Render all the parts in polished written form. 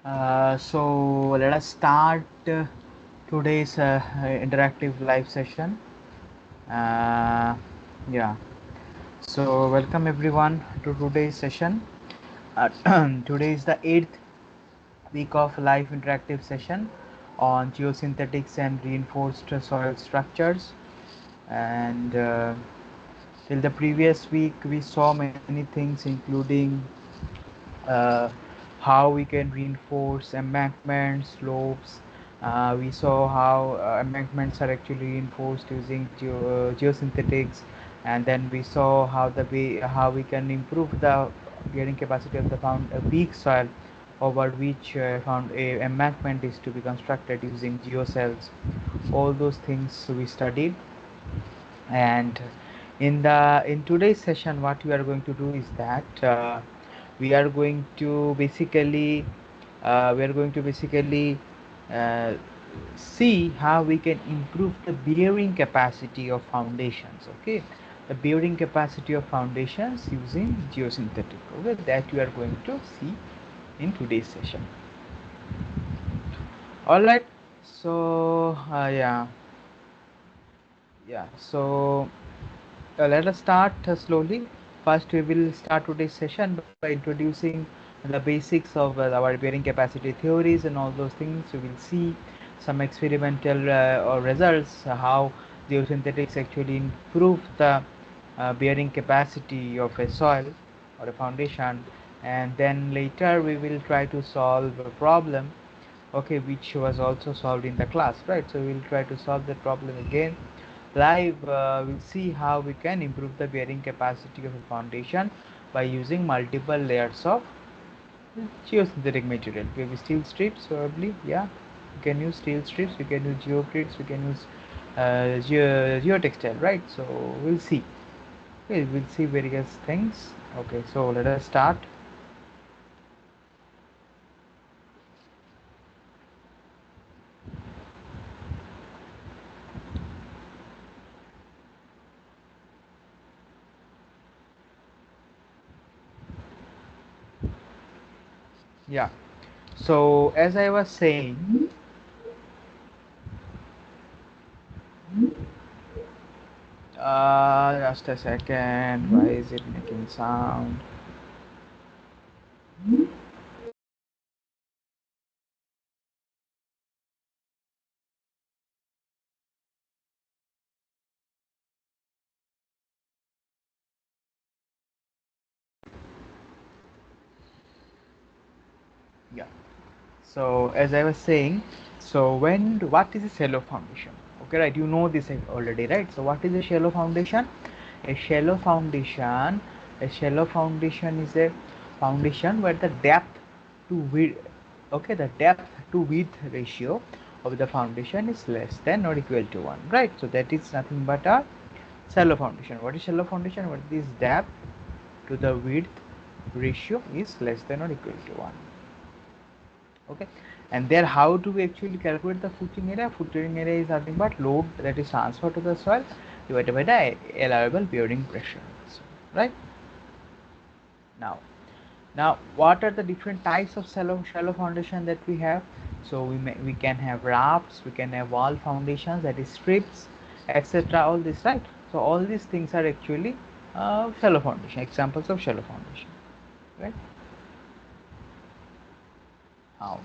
So let us start today's interactive live session. Uh, yeah. So welcome everyone to today's session. Today is the 8th week of live interactive session on geosynthetics and reinforced soil structures. And till the previous week, we saw many things, including uh, how we can reinforce embankments, slopes. We saw how embankments are actually reinforced using geosynthetics, and then we saw how we can improve the bearing capacity of the weak soil over which found a embankment is to be constructed using geocells. All those things we studied, and in today's session what we are going to do is that we are going to basically uh, see how we can improve the bearing capacity of foundations. Okay, the bearing capacity of foundations using geosynthetic. Okay, that we are going to see in today's session. All right, so so let us start slowly. First, we will start today's session by introducing the basics of our bearing capacity theories and all those things. We will see some experimental or results, how geosynthetics actually improve the bearing capacity of a soil or a foundation, and then later we will try to solve a problem, okay, which was also solved in the class, right? So we'll try to solve that problem again live. We'll see how we can improve the bearing capacity of a foundation by using multiple layers of geosynthetic material. We have steel strips, probably, yeah. We can use steel strips, we can use geocrits, we can use geotextile, right? So we'll see. Okay, we'll see various things. Okay, so let us start. Yeah. So as I was saying, just a second. Why is it making sound? Yeah. So as I was saying, so what is a shallow foundation? Okay, right? You know this already, right? So what is a shallow foundation? A shallow foundation, a shallow foundation is a foundation where the depth to width, okay, the depth to width ratio of the foundation is less than or equal to 1, right? So that is nothing but a shallow foundation. What is shallow foundation? What is depth to the width ratio is less than or equal to 1. Okay, and there how do we actually calculate the footing area? Footing area is nothing but load that is transferred to the soil divided by the allowable bearing pressure, right? Now what are the different types of shallow foundation that we have? So we can have rafts, we can have wall foundations, that is strips, etc. All this, right? So all these things are actually shallow foundation, examples of shallow foundation, right? Now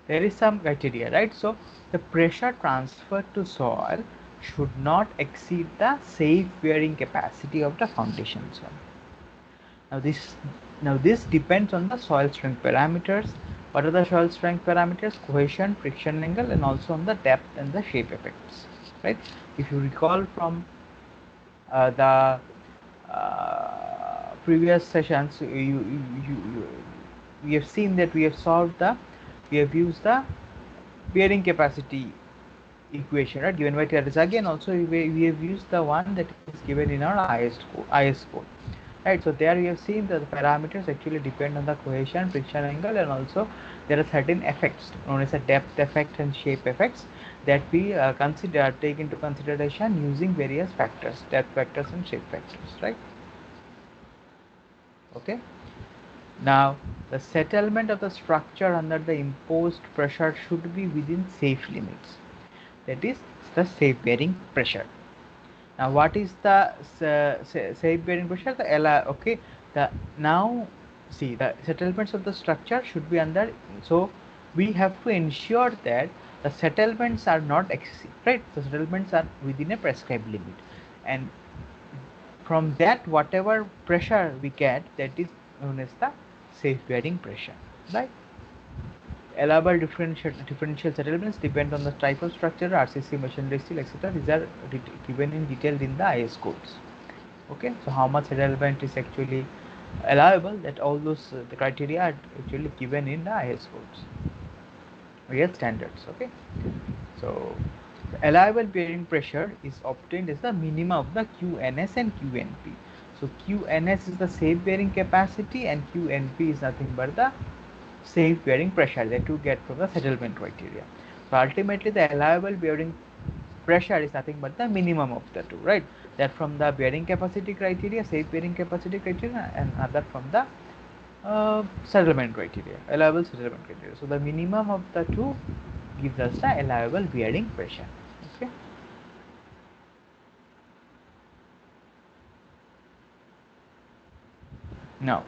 there is some criteria, right? So the pressure transferred to soil should not exceed the safe bearing capacity of the foundation soil. Now this depends on the soil strength parameters. What are the soil strength parameters? Cohesion, friction angle, and also on the depth and the shape effects, right? If you recall from the previous sessions, we have seen that we have used the bearing capacity equation, right, given by Teresa. Again also we have used the one that is given in our IS code, right? So there we have seen that the parameters actually depend on the cohesion, friction angle, and also there are certain effects known as a depth effect and shape effects that we take into consideration using various factors, depth factors and shape factors, right? Okay. Now, the settlement of the structure under the imposed pressure should be within safe limits. That is the safe bearing pressure. Now, what is the safe bearing pressure? The LR. Okay. The now see the settlements of the structure should be under. So we have to ensure that the settlements are not excessive, right? The settlements are within a prescribed limit, and from that whatever pressure we get, that is known as the safe bearing pressure, right? Allowable differential settlements depend on the type of structure, RCC, masonry steel, etc. These are given in detail in the IS codes. Okay, so how much settlement is actually allowable, that all those the criteria are actually given in the IS codes, real standards. Okay, so the allowable bearing pressure is obtained as the minimum of the QNS and QNP. So QNS is the safe bearing capacity and QNP is nothing but the safe bearing pressure that you get from the settlement criteria. So ultimately the allowable bearing pressure is nothing but the minimum of the two, right? That from the bearing capacity criteria, safe bearing capacity criteria, and other from the settlement criteria, allowable settlement criteria. So the minimum of the two gives us the allowable bearing pressure. Okay. Now,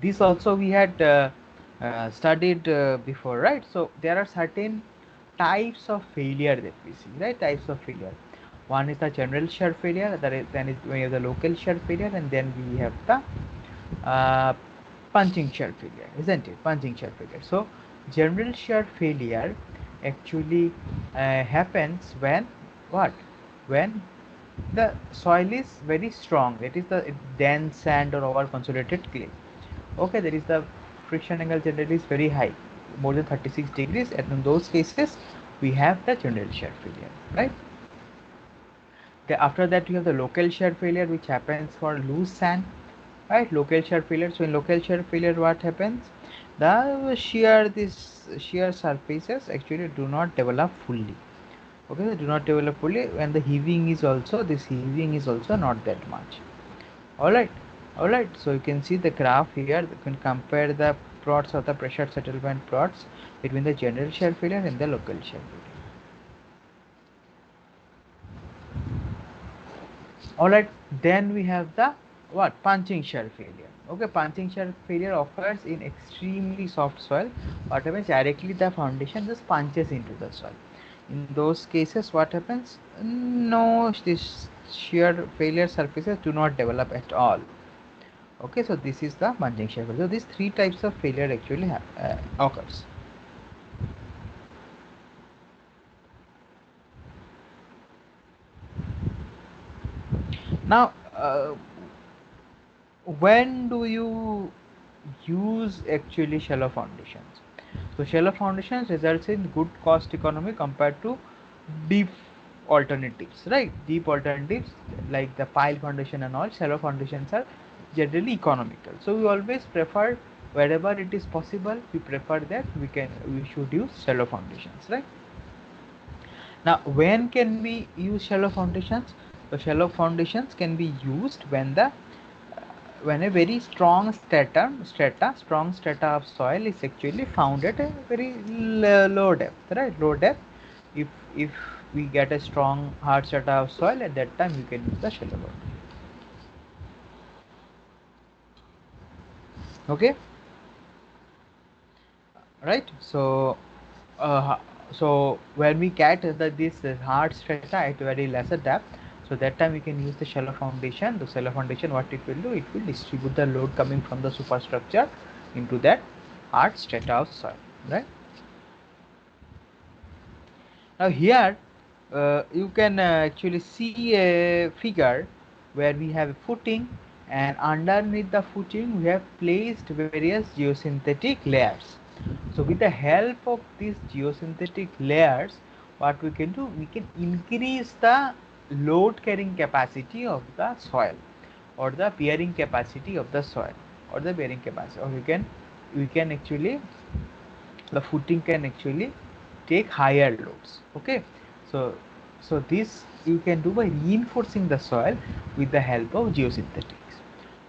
this also we had studied before, right? So there are certain types of failure that we see, right? Types of failure. One is the general shear failure, then is we have the local shear failure, and then we have the uh, punching shear failure, isn't it? Punching shear failure. So general shear failure actually happens when what? When the soil is very strong. It is the dense sand or over consolidated clay. Okay, there is the friction angle generally is very high, more than 36 degrees, and in those cases we have the general shear failure, right? After that you have the local shear failure, which happens for loose sand, right? Local shear failure. So in local shear failure what happens, these shear surfaces actually do not develop fully. Okay, they do not develop fully, and the heaving is also, this heaving is also not that much. All right, all right. So you can see the graph here. You can compare the plots of the pressure settlement plots between the general shear failure and the local shear failure. All right, then we have the what, punching shear failure. Okay, punching shear failure occurs in extremely soft soil. What happens, directly the foundation just punches into the soil. In those cases what happens, no, this shear failure surfaces do not develop at all. Okay, so this is the punching shear failure. So these three types of failure actually occurs. Now when do you use actually shallow foundations? So shallow foundations results in good cost economy compared to deep alternatives, right? Deep alternatives like the pile foundation and all, shallow foundations are generally economical. So we always prefer, wherever it is possible, we prefer that we should use shallow foundations, right? Now, when can we use shallow foundations? So shallow foundations can be used when a very strong strata of soil is actually found at a very low depth, right? Low depth. If we get a strong hard strata of soil, at that time we can use the shallow foundation. Okay, right? Uh, so when we get this hard strata at very lesser depth, so that time we can use the shallow foundation. The shallow foundation, what it will do, it will distribute the load coming from the superstructure into that hard strata of soil, right? Now here you can actually see a figure where we have a footing, and underneath the footing we have placed various geosynthetic layers. So with the help of these geosynthetic layers, what we can do, we can increase the load carrying capacity of the soil, or the bearing capacity of the soil, or the bearing capacity, or we can actually, the footing can actually take higher loads. Okay, so this you can do by reinforcing the soil with the help of geosynthetics.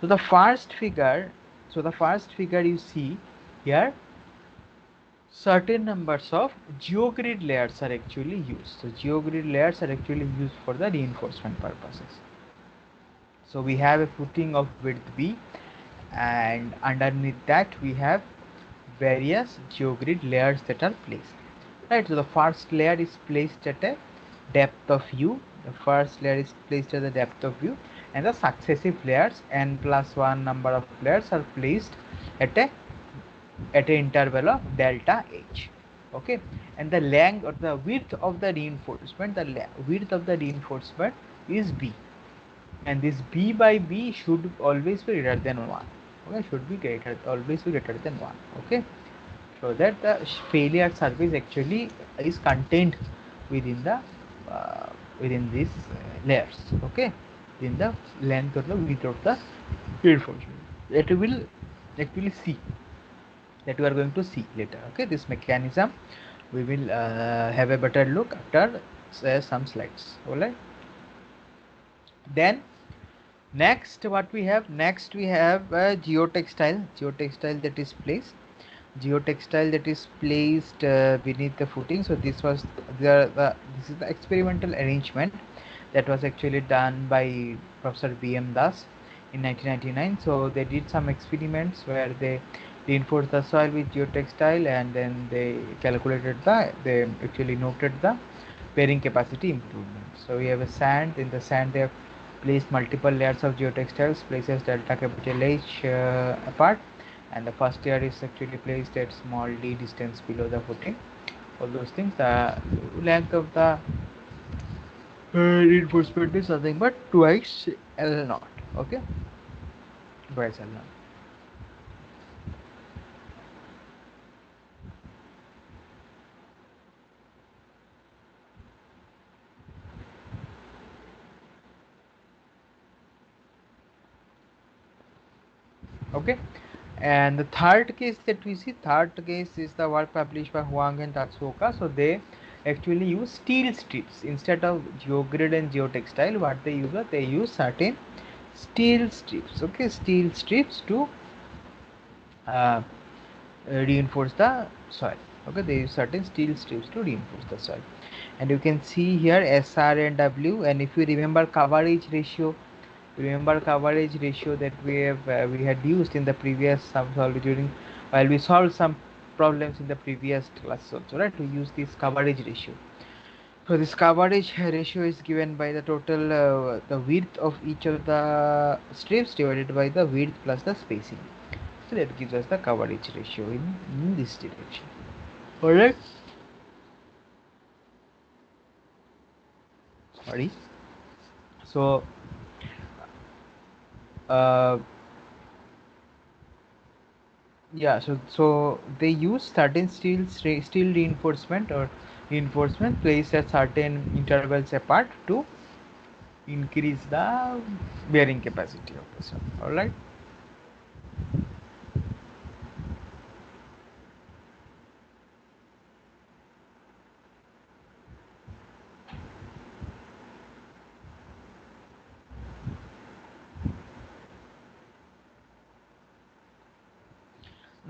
So the first figure So the first figure you see here, certain numbers of geogrid layers are actually used. So geogrid layers are actually used for the reinforcement purposes. So we have a footing of width b, and underneath that we have various geogrid layers that are placed. Right, so the first layer is placed at a depth of u. The first layer is placed at the depth of u, and the successive layers n plus 1 number of layers are placed at a interval of delta h. Okay, and the length or the width of the reinforcement, width of the reinforcement is b, and this b by b should always be greater than 1. Okay, should be always be greater than 1. Okay, so that the failure surface actually is contained within the uh, within these layers. Okay, in the length or the width of the reinforcement that we will actually see, that we are going to see later. Okay, this mechanism we will have a better look after some slides. All right, then next what we have, next we have geotextile that is placed, beneath the footing. So this was this is the experimental arrangement that was actually done by Professor B.M. Das in 1999. So they did some experiments where they reinforced the soil with geotextile, and then they actually noted the bearing capacity improvement. So we have a sand. In the sand they have placed multiple layers of geotextiles, places delta capital H apart, and the first layer is actually placed at small d distance below the footing. All those things. The length of the reinforcement is nothing but twice L naught. Okay, twice L naught. Okay, and the third case that we see, third case is the work published by Huang and Tatsuoka. So they actually use steel strips instead of geogrid and geotextile. What they use, they use certain steel strips. Okay, steel strips to uh, reinforce the soil. Okay, they use certain steel strips to reinforce the soil, and you can see here SR and W. And if you remember coverage ratio, that we had used in the previous during while we solved some problems in the previous class also, right? We use this coverage ratio. So this coverage ratio is given by the total the width of each of the strips divided by the width plus the spacing. So that gives us the coverage ratio in this direction. Alright. Sorry. So uh, yeah, so they use certain steel reinforcement or reinforcement placed at certain intervals apart to increase the bearing capacity of the soil. All right.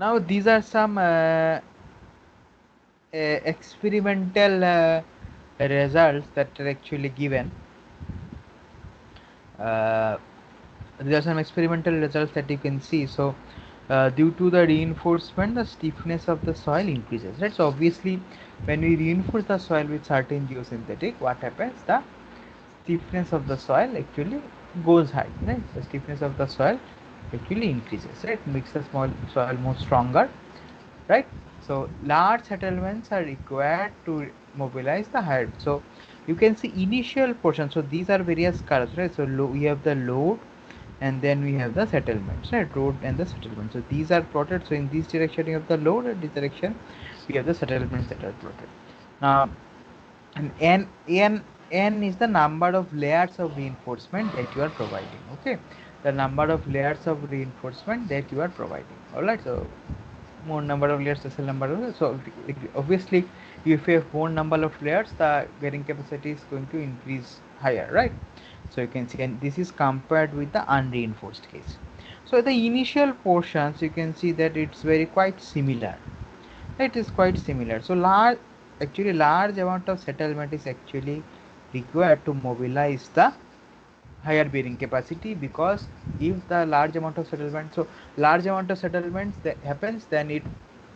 Now these are some experimental results that are actually given. Uh, there are some experimental results that you can see. So due to the reinforcement, the stiffness of the soil increases, right? So obviously when we reinforce the soil with certain geosynthetic, what happens, the stiffness of the soil actually goes high, right? The stiffness of the soil actually increases, right? Makes the small soil more stronger, right? So large settlements are required to mobilize the herd. So you can see initial portion. So these are various curves, right? So we have the load, and then we have the settlements, right? Road and the settlement. So these are plotted. So in this direction you have the load, and this direction we have the settlements that are plotted. Now, and n is the number of layers of reinforcement that you are providing. Okay, the number of layers of reinforcement that you are providing. All right. So more number of layers, the number of, so obviously if you have more number of layers, the bearing capacity is going to increase higher, right? So you can see, and this is compared with the unreinforced case. So the initial portions you can see that it's very quite similar. It is quite similar. So large amount of settlement is actually required to mobilize the higher bearing capacity, because if the large amount of settlement, so large amount of settlements that happens, then it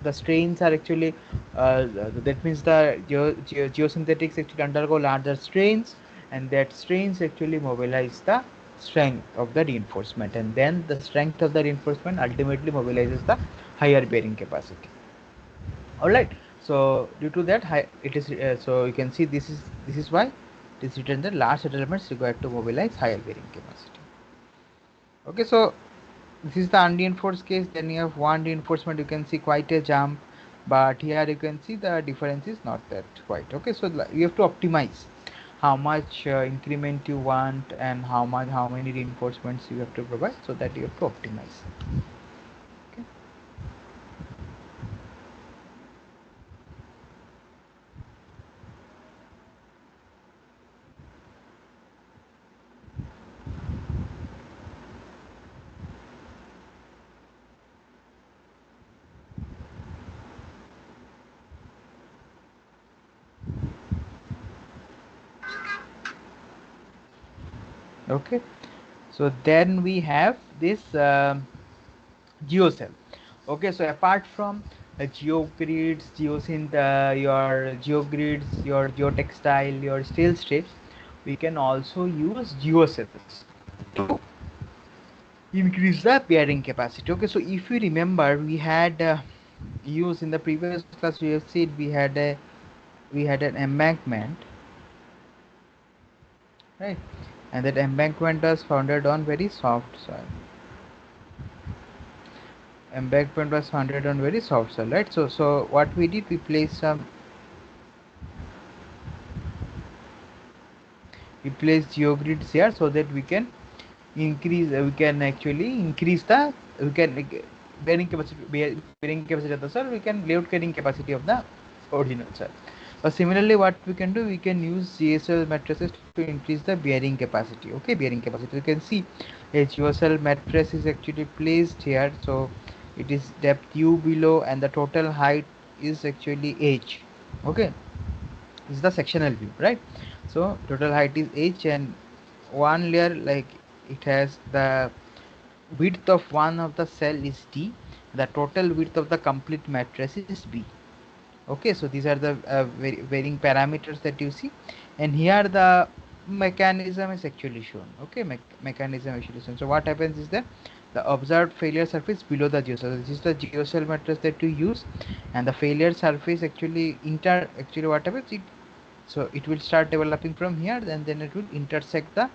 the strains are actually that means the geosynthetics actually undergo larger strains, and that strains actually mobilize the strength of the reinforcement, and then the strength of the reinforcement ultimately mobilizes the higher bearing capacity. All right. So due to that it is so you can see this is why it is written that large settlements required to mobilize higher bearing capacity. Okay, so this is the unreinforced case. Then you have one reinforcement, you can see quite a jump, but here you can see the difference is not that quite. Okay, so you have to optimize how much increment you want, and how many reinforcements you have to provide, so that you have to optimize. Okay. Okay, so then we have this geocell. Okay, so apart from geogrids, your geogrids, your geotextile, your steel strips, we can also use geocells to increase the bearing capacity. Okay, so if you remember, we had used in the previous class, we have said we had an embankment, right? And that embankment was founded on very soft soil. Embankment was founded on very soft soil, right? So what we did, we placed some, we place geogrids here, so that we can we can actually increase the, we can bearing capacity of the soil, we can load carrying capacity of the original soil. But similarly, what we can do, we can use GSL matrices to increase the bearing capacity. Okay, bearing capacity, you can see a GSL mattress is actually placed here, so it is depth u below, and the total height is actually h. Okay, this is the sectional view, right? So total height is h, and one layer, like, it has the width of one of the cell is d, the total width of the complete mattress is b. Okay, so these are the varying parameters that you see, and here the mechanism is actually shown. Okay, mechanism actually shown. So what happens is that the observed failure surface below the geocell, this is the geocell mattress that you use, and the failure surface actually actually what happens, so it will start developing from here, and then it will intersect the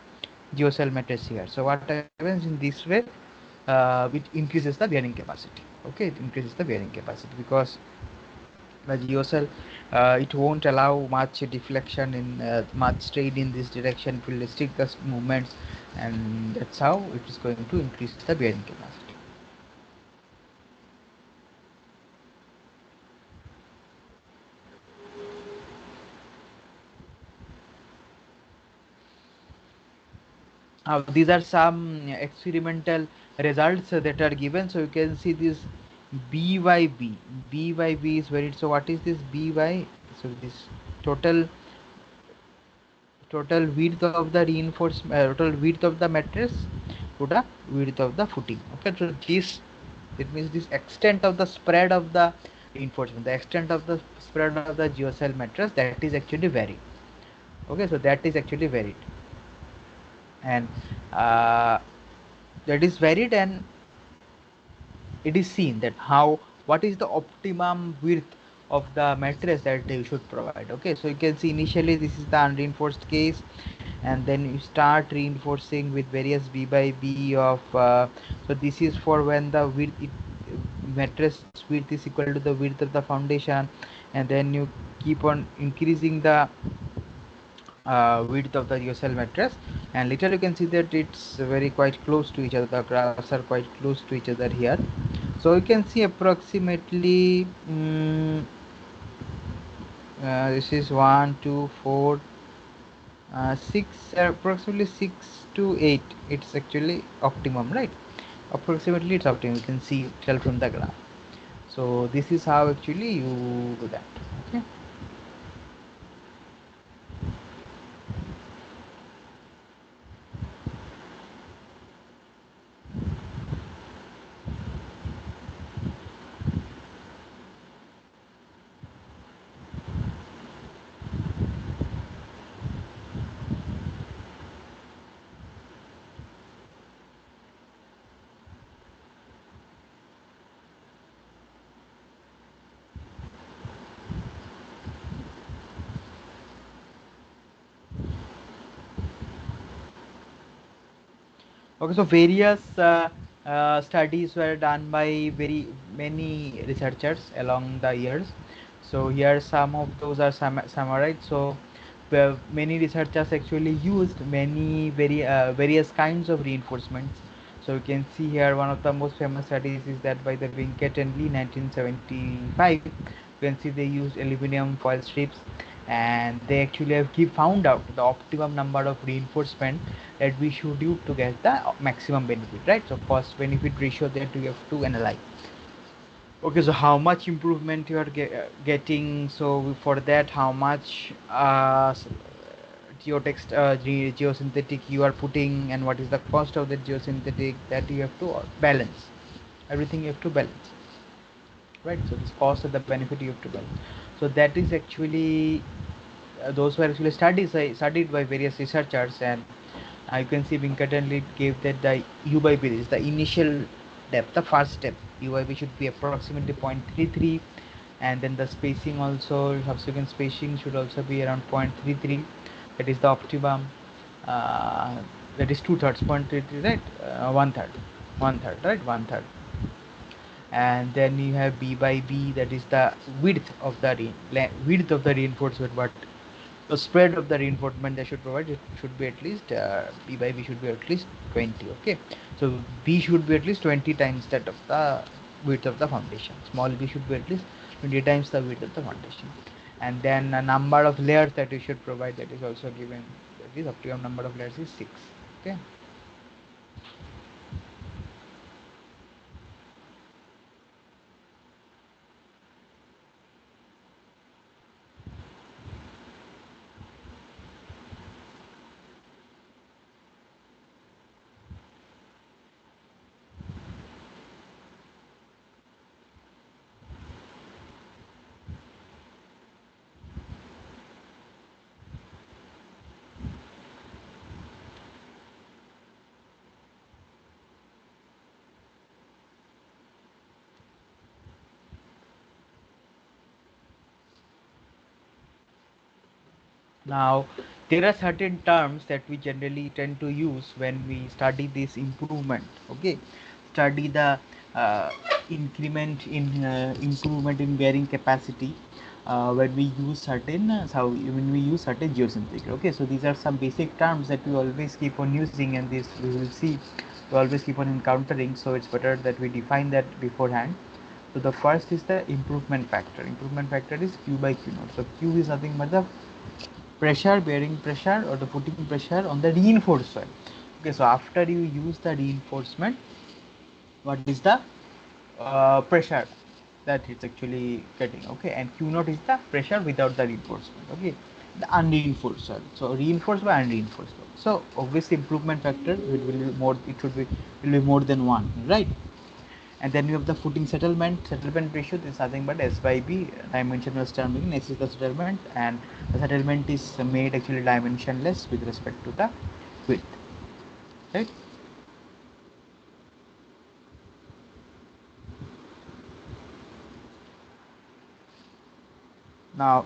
geocell matrix here. So what happens in this way, it increases the bearing capacity. Okay, it increases the bearing capacity, because the geocell, it won't allow much deflection in much strain in this direction, it will restrict the movements, and that's how it is going to increase the bearing capacity. These are some experimental results that are given. So you can see this BYB. BYB is very, so what is this BY? So this total total width of the reinforcement, total width of the mattress to the width of the footing. Okay, so this, it means this extent of the spread of the reinforcement, the extent of the spread of the geocell mattress, that is actually varied. Okay, so that is actually varied, and uh, that is varied, and it is seen that how, what is the optimum width of the mattress that you should provide. Okay, so you can see initially this is the unreinforced case, and then you start reinforcing with various b by b of so this is for when the width mattress width is equal to the width of the foundation, and then you keep on increasing the width of the USL mattress, and later you can see that it's very quite close to each other, the graphs are quite close to each other here. So you can see approximately this is 1 2 4 6, approximately 6 to 8, it's actually optimum, right? approximately it's optimum. You can see tell from the graph. So this is how actually you do that. Okay. Okay, so various studies were done by very many researchers along the years. So here some of those are summarized. So many researchers actually used many various kinds of reinforcements. So you can see here one of the most famous studies is that by the Vinket and Lee 1975. You can see they used aluminum foil strips, and they actually have found out the optimum number of reinforcement that we should use to get the maximum benefit, right? So cost benefit ratio that we have to analyze. Okay, so how much improvement you are getting? So for that, how much geotext geosynthetic you are putting, and what is the cost of the geosynthetic, that you have to balance. Everything you have to balance, right? So this cost and the benefit you have to balance. So that is actually those were actually studied by various researchers, and you can see Pinkerton gave that the U by B is the initial depth, the first step. U by B should be approximately 0.33, and then the spacing also, subsequent spacing should also be around 0.33. That is the optimum. Uh, that is two thirds, 0.33, right? One third, right? One third. And then you have B by B, that is the width of the reinforcement, but the spread of the reinforcement they should provide, it should be at least B by B should be at least 20. Okay, so B should be at least 20 times that of the width of the foundation. Small b should be at least 20 times the width of the foundation. And then a number of layers that you should provide, that is also given. That is optimum number of layers is 6. Okay. Now, there are certain terms that we generally tend to use when we study this improvement. Okay, study the uh, improvement in bearing capacity when we use certain when we use certain geosynthetic. Okay, so these are some basic terms that we always keep on using, and this we will see we always keep on encountering. So it's better that we define that beforehand. So the first is the improvement factor. Improvement factor is Q by Q naught. So Q is nothing but the pressure, bearing pressure, or the putting pressure on the reinforced soil. Okay, so after you use the reinforcement, what is the pressure that it's actually getting? Okay, and Q naught is the pressure without the reinforcement. Okay, the unreinforced soil. So reinforced by unreinforced soil. So obviously improvement factor it will be more. It should be will be more than one, right? And then you have the footing settlement ratio. This is nothing but S by B, dimensional term. S is the settlement, and the settlement is made actually dimensionless with respect to the width, right? Now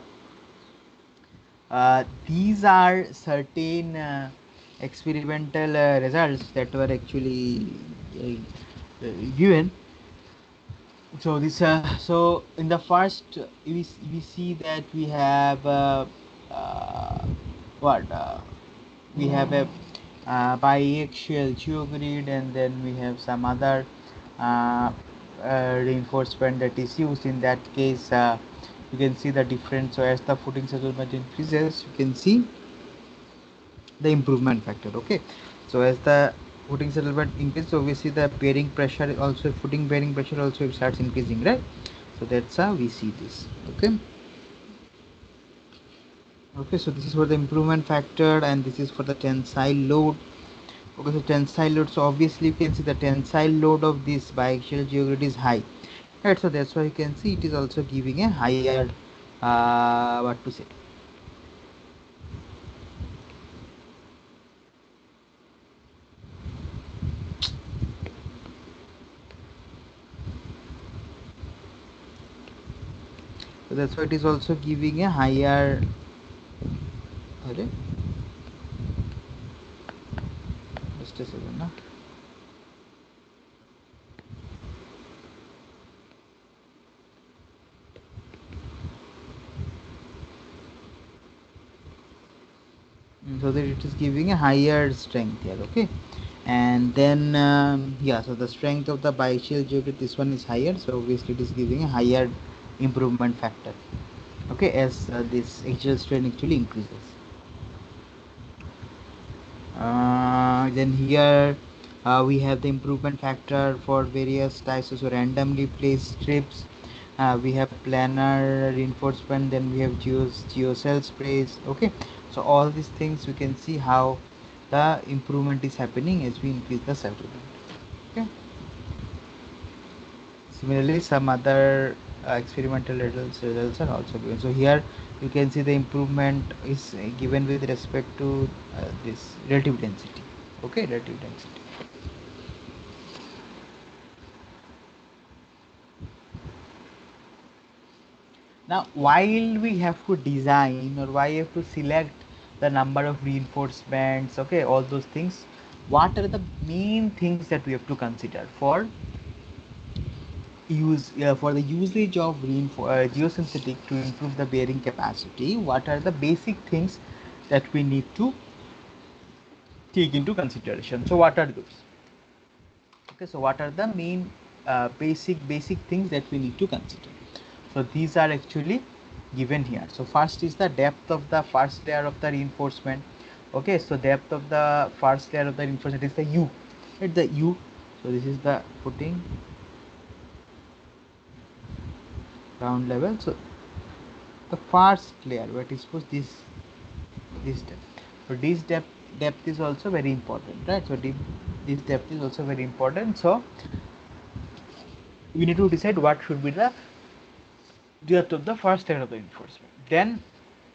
these are certain experimental results that were actually given. So this so in the first we see that we have uh, what we have a biaxial geogrid, and then we have some other uh, reinforcement that is used. In that case, you can see the difference. So as the footing settlement increases, you can see the improvement factor. Okay, so as the footing settlement increase, so obviously the bearing pressure also, footing bearing pressure also starts increasing, right? So that's how we see this. Okay. Okay, so this is for the improvement factor, and this is for the tensile load. Okay, so tensile load, so obviously you can see the tensile load of this biaxial geogrid is high, right? So that's why you can see it is also giving a higher what to say. So that's why it is also giving a higher. Okay, just a second, no? So that it is giving a higher strength here. Okay, and then yeah, so the strength of the biaxial geogrid, this one is higher, so obviously it is giving a higher improvement factor. Okay, as this axial strain actually increases. Then here we have the improvement factor for various types of randomly placed strips. We have planar reinforcement, then we have geocell sprays. Okay, so all these things we can see how the improvement is happening as we increase the settlement. Okay. Similarly, some other experimental results are also given. So here you can see the improvement is given with respect to this relative density. Okay, relative density. Now, while we have to design, or why have to select the number of reinforcements, okay, all those things, what are the main things that we have to consider for for the usage of geosynthetic to improve the bearing capacity? What are the basic things that we need to take into consideration? So what are those? Okay, so what are the main basic things that we need to consider? So these are actually given here. So first is the depth of the first layer of the reinforcement. Okay, so depth of the first layer of the reinforcement is the u, right? The u. So this is the footing ground level. So the first layer, what is supposed this depth. So this depth is also very important, right? So this depth is also very important. So we need to decide what should be the depth of the first layer of the reinforcement. Then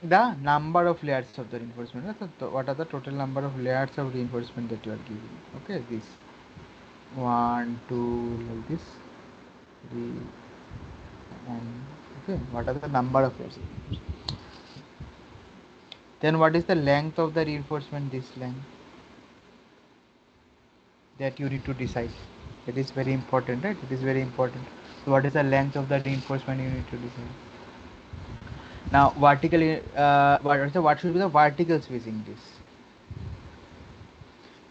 the number of layers of the reinforcement. Right? So what are the total number of layers of reinforcement that you are giving? Okay, this one, two, like this, three, and okay. What are the number of layers? Then what is the length of the reinforcement? This length that you need to decide. It is very important, right? It is very important. So what is the length of the reinforcement you need to decide? Now vertically, what should be the vertical spacing? This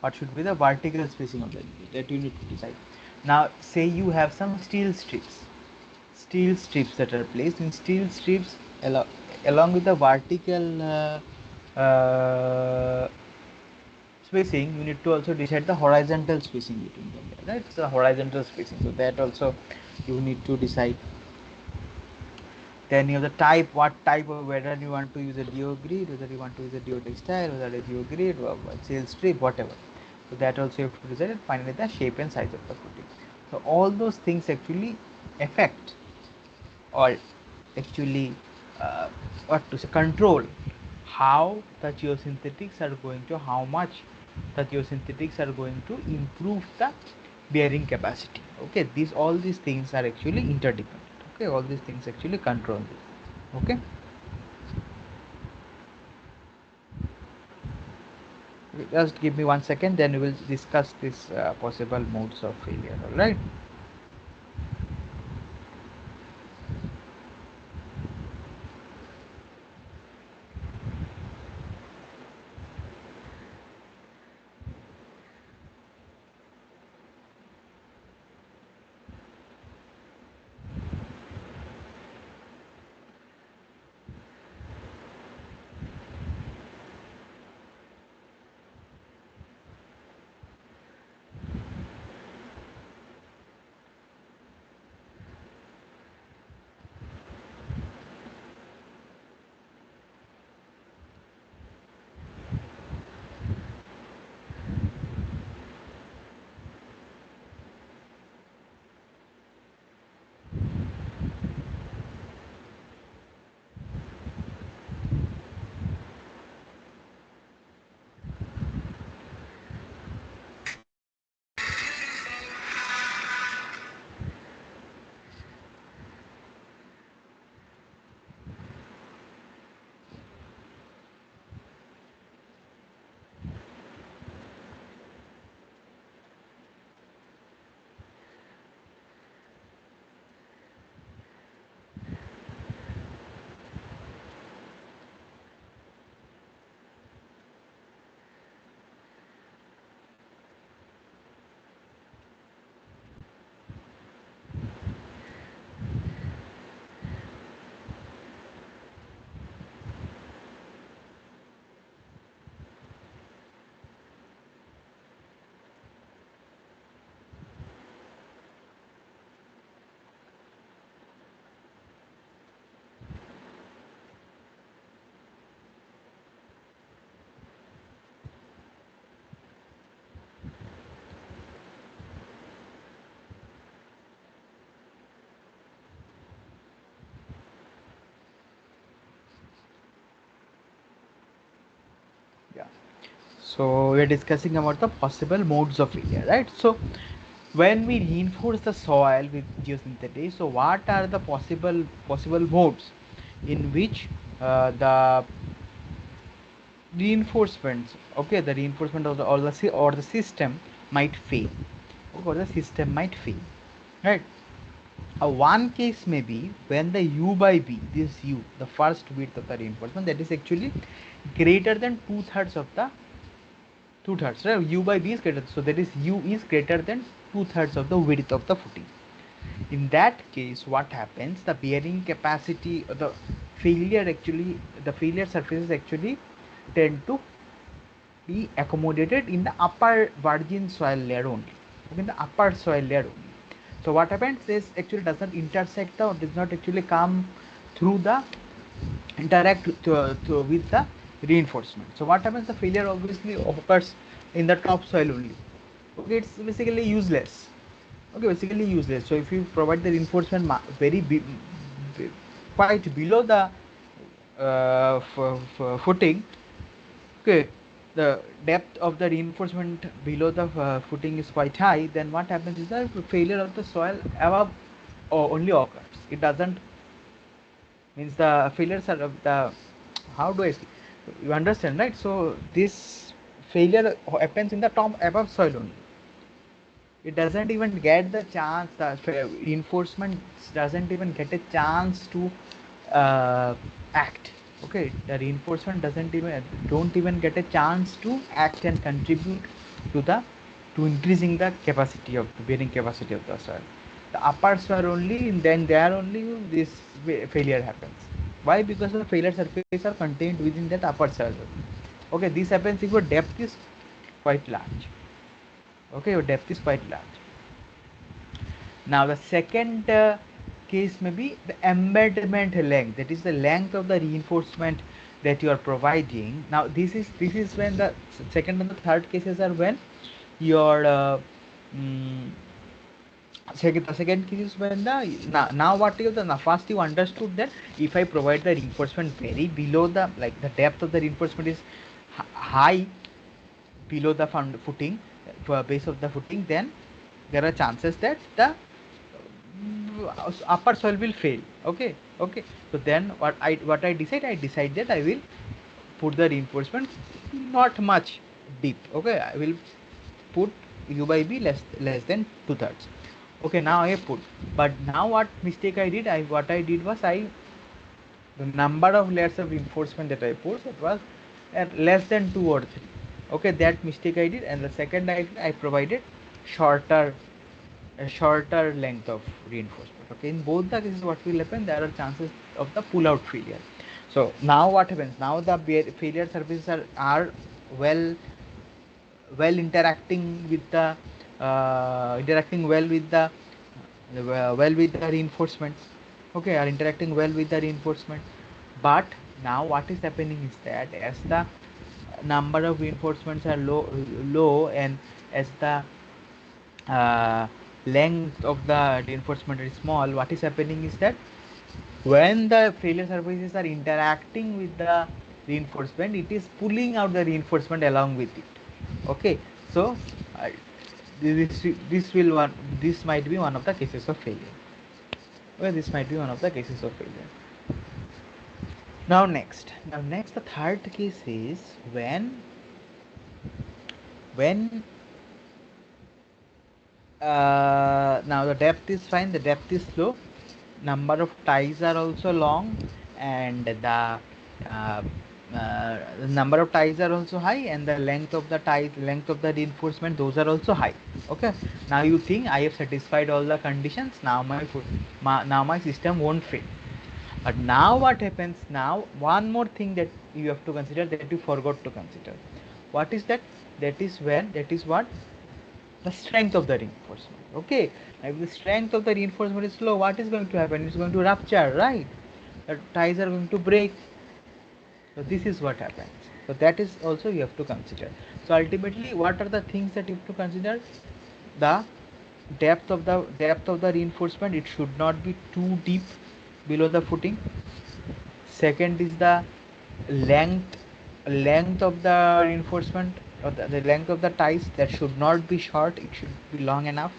what should be the vertical spacing of that you need to decide. Now say you have some steel strips that are placed in steel strips along with the vertical spacing. You need to also decide the horizontal spacing between them, right? It's the horizontal spacing, so that also you need to decide. Then you have the type, what type of, whether you want to use a geogrid, whether you want to use a geotextile, whether a geogrid or a sail strip, whatever. So that also you have to decide. And finally the shape and size of the footing. So all those things actually affect, or actually uh, what to say, control how the geosynthetics are going to, how much the geosynthetics are going to improve the bearing capacity. Okay, these, all these things are actually interdependent. Okay, all these things actually control this. Okay. Just give me 1 second, then we will discuss this possible modes of failure. All right. Yeah. So we are discussing about the possible modes of failure, right? So when we reinforce the soil with geosynthetics, so what are the possible modes in which the reinforcements, okay, the reinforcement of the or the system might fail, okay, or the system might fail, right? One case may be when the u by b, this u, the first width of the reinforcement, that is actually greater than two-thirds of the two-thirds, right? U by b is greater, so that is u is greater than two-thirds of the width of the footing. In that case, what happens? The bearing capacity, the failure actually, the failure surfaces actually tend to be accommodated in the upper virgin soil layer only, okay, in the upper soil layer only. So what happens is actually does not intersect or does not actually come through the interact with the reinforcement. So what happens? The failure obviously occurs in the top soil only. Okay, it's basically useless. Okay, basically useless. So if you provide the reinforcement very quite below the footing, okay, the depth of the reinforcement below the footing is quite high, then what happens is the failure of the soil above only occurs. It doesn't means the failures are of the, how do I say, you understand, right? So this failure happens in the top above soil only. It doesn't even get the chance, the reinforcement doesn't even get a chance to act. Okay, the reinforcement doesn't even don't even get a chance to act and contribute to the to increasing the capacity of the bearing capacity of the soil. The upper soil only, and then there only this failure happens. Why? Because the failure surface are contained within that upper soil. Okay, this happens if your depth is quite large. Okay, your depth is quite large. Now the second case may be the embedment length, that is the length of the reinforcement that you are providing. Now this is when the second and the third cases are when your mm, the second case is when the now what you the now first you understood that if I provide the reinforcement very below the, like the depth of the reinforcement is high below the footing, base of the footing, then there are chances that the upper soil will fail. Okay, okay. So then what I decide that I will put the reinforcement not much deep. Okay, I will put u by b less than two-thirds. Okay, now I put, but now what mistake I did, what I did was the number of layers of reinforcement that I put, it was at less than two or three. Okay, that mistake I did, and the second I provided shorter a shorter length of reinforcement. Okay, in both the cases what will happen, there are chances of the pull out failure. So now what happens, now the failure surfaces are well interacting with the interacting well with the reinforcement. Okay, are interacting well with the reinforcement. But now what is happening is that as the number of reinforcements are low, and as the uh, length of the reinforcement is small, what is happening is that when the failure surfaces are interacting with the reinforcement, it is pulling out the reinforcement along with it. Okay, so uh, this will one this might be one of the cases of failure. Well, this might be one of the cases of failure. Now next the third case is when now the depth is fine, the depth is low, number of ties are also long, and uh, the number of ties are also high, and the length of the ties, length of the reinforcement, those are also high. Okay, now you think I have satisfied all the conditions, now now my system won't fail. But now what happens, now one more thing that you have to consider, that you forgot to consider. What is that? That is what, the strength of the reinforcement. Okay, if the strength of the reinforcement is low, what is going to happen? It's going to rupture, right? The ties are going to break. So this is what happens. So that is also you have to consider. So ultimately, what are the things that you have to consider? The depth of the reinforcement, it should not be too deep below the footing. Second is the length length of the reinforcement, or the length of the ties, that should not be short, it should be long enough.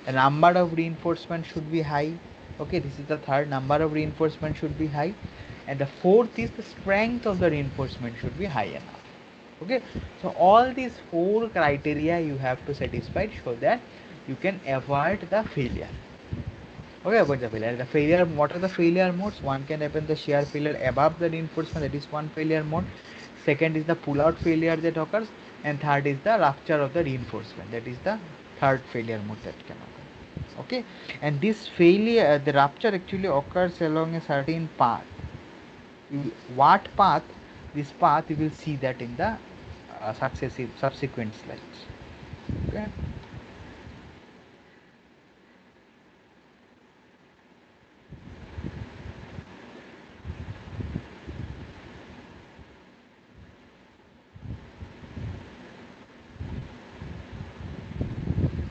The number of reinforcement should be high. Okay, this is the third, number of reinforcement should be high. And the fourth is the strength of the reinforcement should be high enough. Okay, so all these four criteria you have to satisfy so that you can avoid the failure. Okay, avoid the failure. The failure, what are the failure modes? One can happen the shear failure above the reinforcement, that is one failure mode. Second is the pull out failure that occurs, and third is the rupture of the reinforcement, that is the third failure mode that can occur. Okay, and this failure, the rupture actually occurs along a certain path. What path? This path you will see that in the subsequent slides. Okay.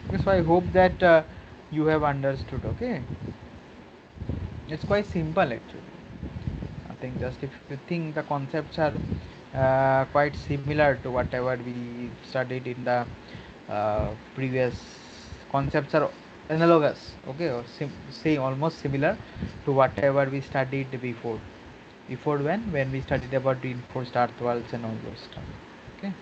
Okay, so I hope that you have understood. Okay, it's quite simple actually. I think just if you think the concepts are quite similar to whatever we studied in the previous, concepts are analogous, okay, or say almost similar to whatever we studied before. Before when we studied about reinforced earth walls and all those stuff. Okay.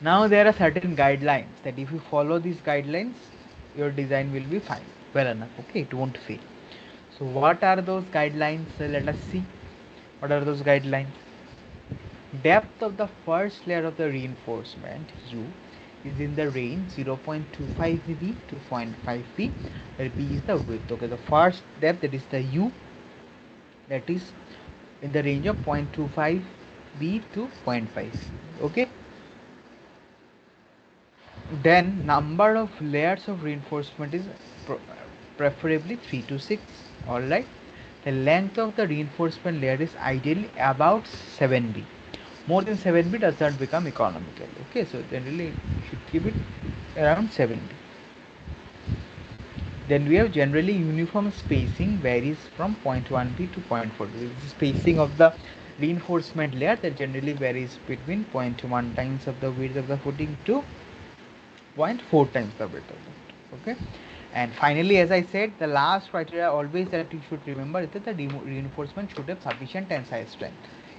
Now there are certain guidelines that if you follow these guidelines, your design will be fine, well enough. Okay, it won't fail. So what are those guidelines? Let us see. What are those guidelines? Depth of the first layer of the reinforcement U is in the range 0.25 b to 0.5 b, where b is the width. Okay, the first depth, that is the U, that is in the range of 0.25 b to 0.5 c. Okay, then number of layers of reinforcement is preferably 3 to 6. All right, the length of the reinforcement layer is ideally about 7b. More than 7b does not become economical. Okay, so generally you should keep it around 7b. Then we have generally uniform spacing varies from 0.1b to 0.4b. The spacing of the reinforcement layer that generally varies between 0.1 times of the width of the footing to 0.4 times the width of the footing. Okay, and finally, as I said, the last criteria always that you should remember is that the reinforcement should have sufficient tensile strength.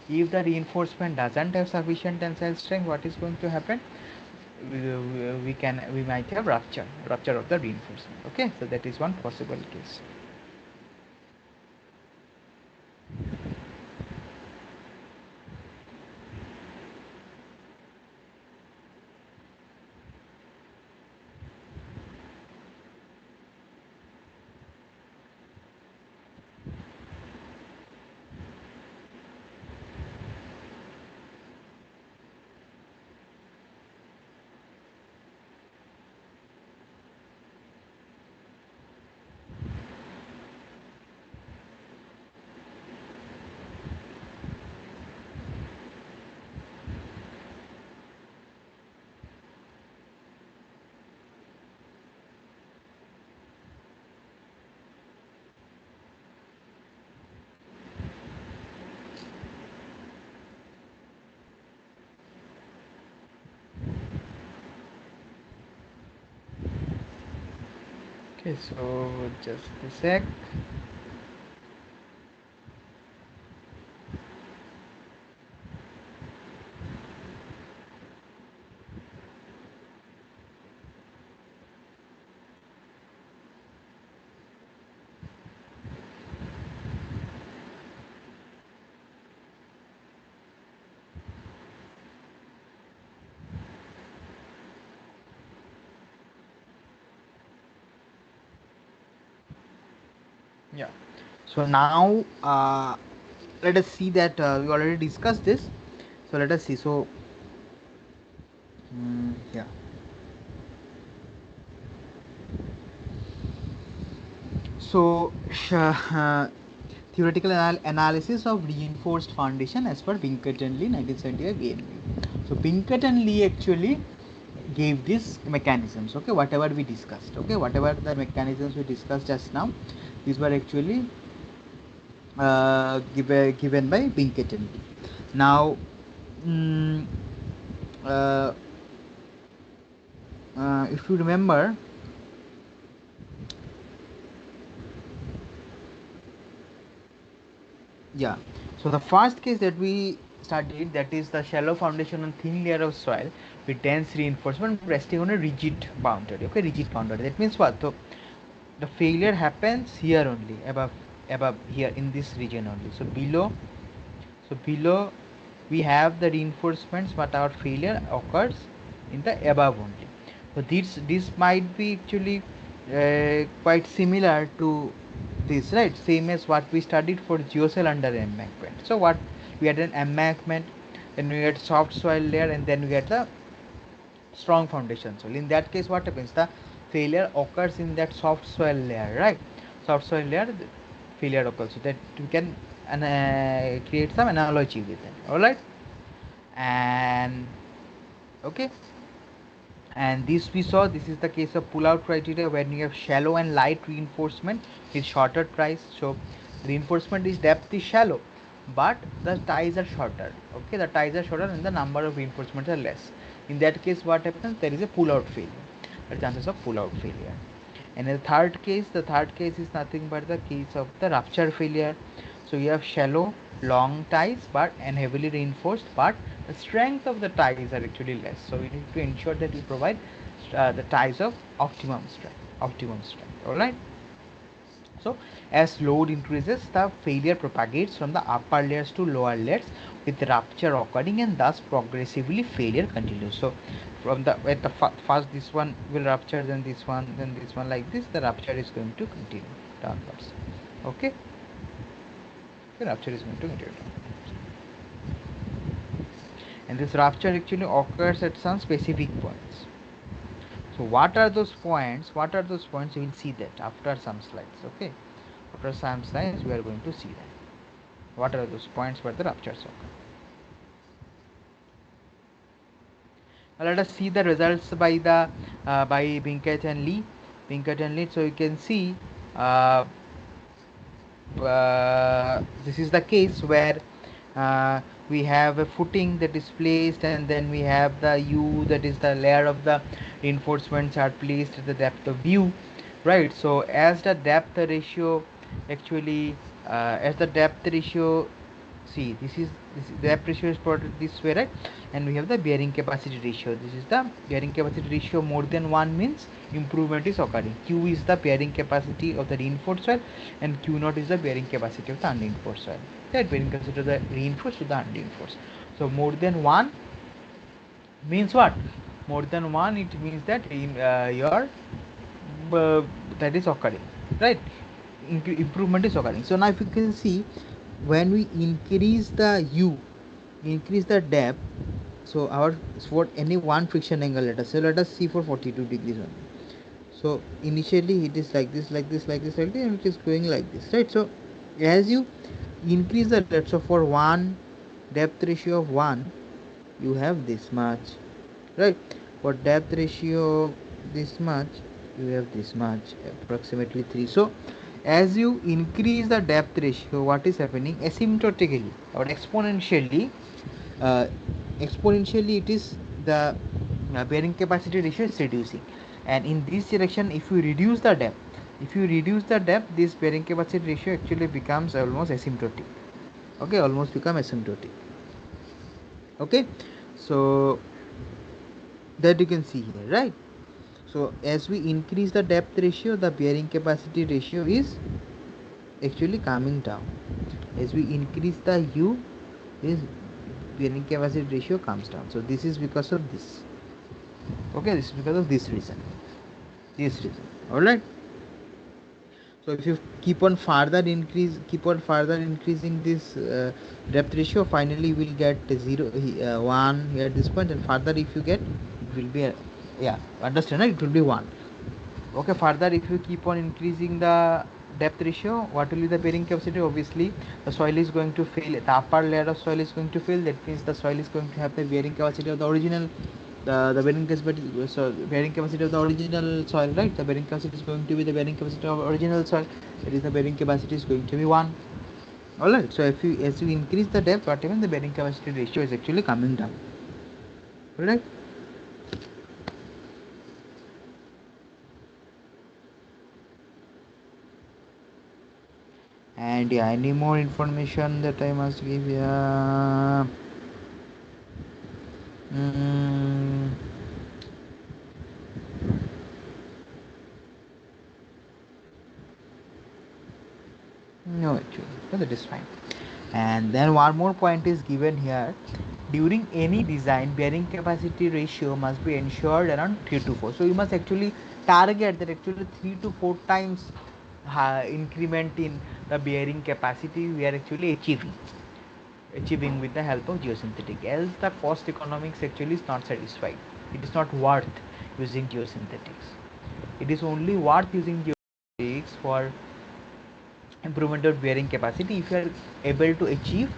If the reinforcement doesn't have sufficient tensile strength, what is going to happen? We might have rupture of the reinforcement. Okay, so that is one possible case. Okay, so just a sec. Yeah. So now let us see that we already discussed this. So let us see. So yeah. So theoretical analysis of reinforced foundation as per Pinkett and Lee 1975 ANV. So Pinkett and Lee actually gave these mechanisms. Okay, whatever we discussed. Okay, whatever the mechanisms we discussed just now, these were actually given by Pinkett and Lee. Now, mm, uh, if you remember, yeah, so the first case that we studied, that is the shallow foundation on thin layer of soil with dense reinforcement resting on a rigid boundary. Okay, rigid boundary, that means what? So the failure happens here only, above here in this region only. So below we have the reinforcements, but our failure occurs in the above only. So this might be actually quite similar to this, right? Same as what we studied for geocell under embankment. So what we had an embankment, then we had soft soil layer, and then we had the strong foundation soil. In that case, what happens? The failure occurs in that soft soil layer, right? Soft soil layer, the failure occurs. So that we can create some analogy with it. All right, and okay, and this we saw, this is the case of pull out criteria when you have shallow and light reinforcement with shorter ties. So reinforcement is depth is shallow, but the ties are shorter. Okay, the ties are shorter and the number of reinforcements are less. In that case, what happens? There is a pull out failure, the chances of pull out failure. And in the third case is nothing but the case of the rupture failure. So you have shallow long ties but and heavily reinforced, but the strength of the ties are actually less. So we need to ensure that we provide the ties of optimum strength. All right. So as load increases, the failure propagates from the upper layers to lower layers with rupture occurring, and thus progressively failure continues. So from the at the first this one will rupture, then this one, like this the rupture is going to continue downwards. Okay, the rupture is going to continue downwards. And this rupture actually occurs at some specific points. So what are those points? We will see that after some slides. Okay, after some slides we are going to see that what are those points where the ruptures occur. Now let us see the results by the by Pinkett and Lee. So you can see uh, this is the case where we have a footing that is placed, and then we have the U, that is the layer of the reinforcements are placed at the depth of U, right? So as the depth ratio actually as the depth ratio, see this depth ratio is plotted this way, right? And we have the bearing capacity ratio. This is the bearing capacity ratio, more than 1 means improvement is occurring. Q is the bearing capacity of the reinforced soil, and Q naught is the bearing capacity of the unreinforced soil. That bearing capacity of the reinforced to the unreinforced. So more than 1 means what? More than 1, it means that your uh, that is occurring, right? Improvement is occurring. So now if you can see, when we increase the U, increase the depth, so our for any one friction angle, let us see for 42 degrees only. So initially it is like this, and it is going like this, right? So as you increase the depth, so for one depth ratio of 1, you have this much, right? For depth ratio this much, you have this much, approximately 3. So as you increase the depth ratio, what is happening? Asymptotically or uh, exponentially it is the bearing capacity ratio is reducing, and in this direction, if you reduce the depth, this bearing capacity ratio actually becomes almost asymptotic. Okay, almost become asymptotic. Okay, so that you can see here, right? So as we increase the depth ratio, the bearing capacity ratio is actually coming down. As we increase the U, this bearing capacity ratio comes down. So this is because of this. Okay, this is because of this reason. All right. So if you keep on further increasing this depth ratio, finally you will get 0, 1 here at this point, and further if you get, it will be yeah, understand, right? It will be 1. Okay, further if you keep on increasing the depth ratio, what will be the bearing capacity? Obviously the soil is going to fail, the upper layer of soil is going to fail. That means the soil is going to have the bearing capacity of the original, the bearing capacity, so bearing capacity of the original soil, right? The bearing capacity is going to be the bearing capacity of original soil, that is the bearing capacity is going to be 1. All right, so if you, as you increase the depth, what even the bearing capacity ratio is actually coming down. All right. And yeah, any more information that I must give? Yeah. Mm, no, actually, no, that is fine. And then one more point is given here. During any design, bearing capacity ratio must be ensured around 3 to 4. So you must actually target that actually 3 to 4 times increment in the bearing capacity we are actually achieving with the help of geosynthetic. Else the cost economics actually is not satisfied. It is not worth using geosynthetics. It is only worth using geosynthetics for improvement of bearing capacity if you are able to achieve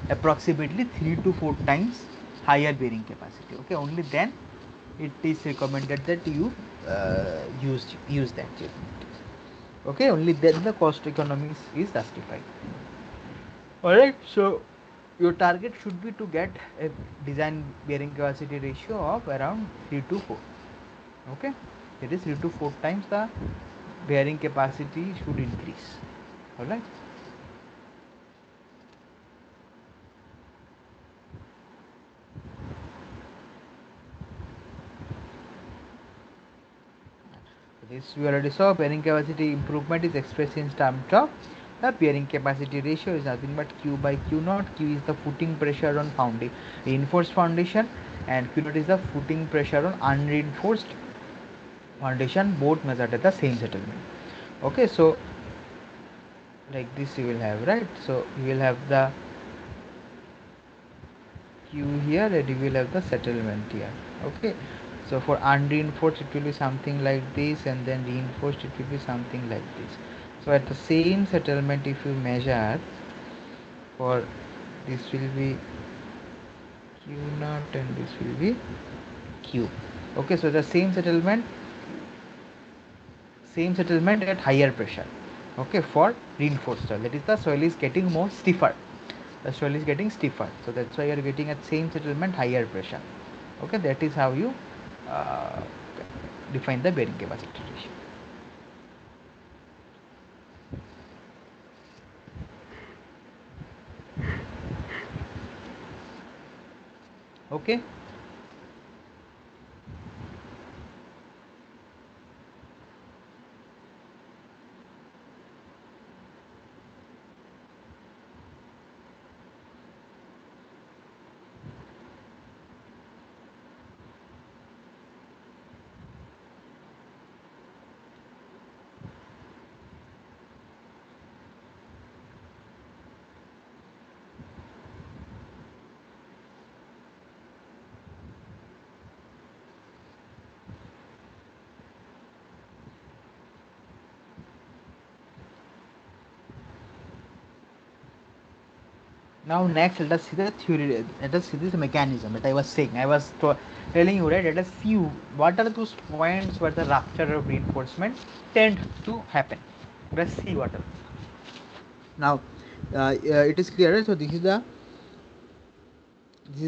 approximately 3 to 4 times higher bearing capacity. Okay, only then it is recommended that you use that geosynthetics. Okay, only then the cost economics is justified. All right, so your target should be to get a design bearing capacity ratio of around 3 to 4. Okay, it is 3 to 4 times the bearing capacity should increase. All right. This we already saw. Bearing capacity improvement is expressed in terms of the bearing capacity ratio is nothing but Q by Q naught. Q is the footing pressure on reinforced foundation, and Q naught is the footing pressure on unreinforced foundation, both measured at the same settlement. Okay, so like this you will have, right? So you will have the Q here, and you will have the settlement here. Okay, so for unreinforced it will be something like this, and then reinforced it will be something like this. So at the same settlement, if you measure for, this will be Q naught and this will be Q. Okay, so the same settlement at higher pressure. Okay, for reinforced soil, that is the soil is getting more stiffer, the soil is getting stiffer, so that's why you are getting at same settlement higher pressure. Okay, that is how you uh, define the bearing capacity ratio. Okay. Now next let us see the theory, let us see this mechanism that I was saying, telling you, right? Let us see what are those points where the rupture of reinforcement tend to happen. Let's see what are. Now it is clear, right? So this is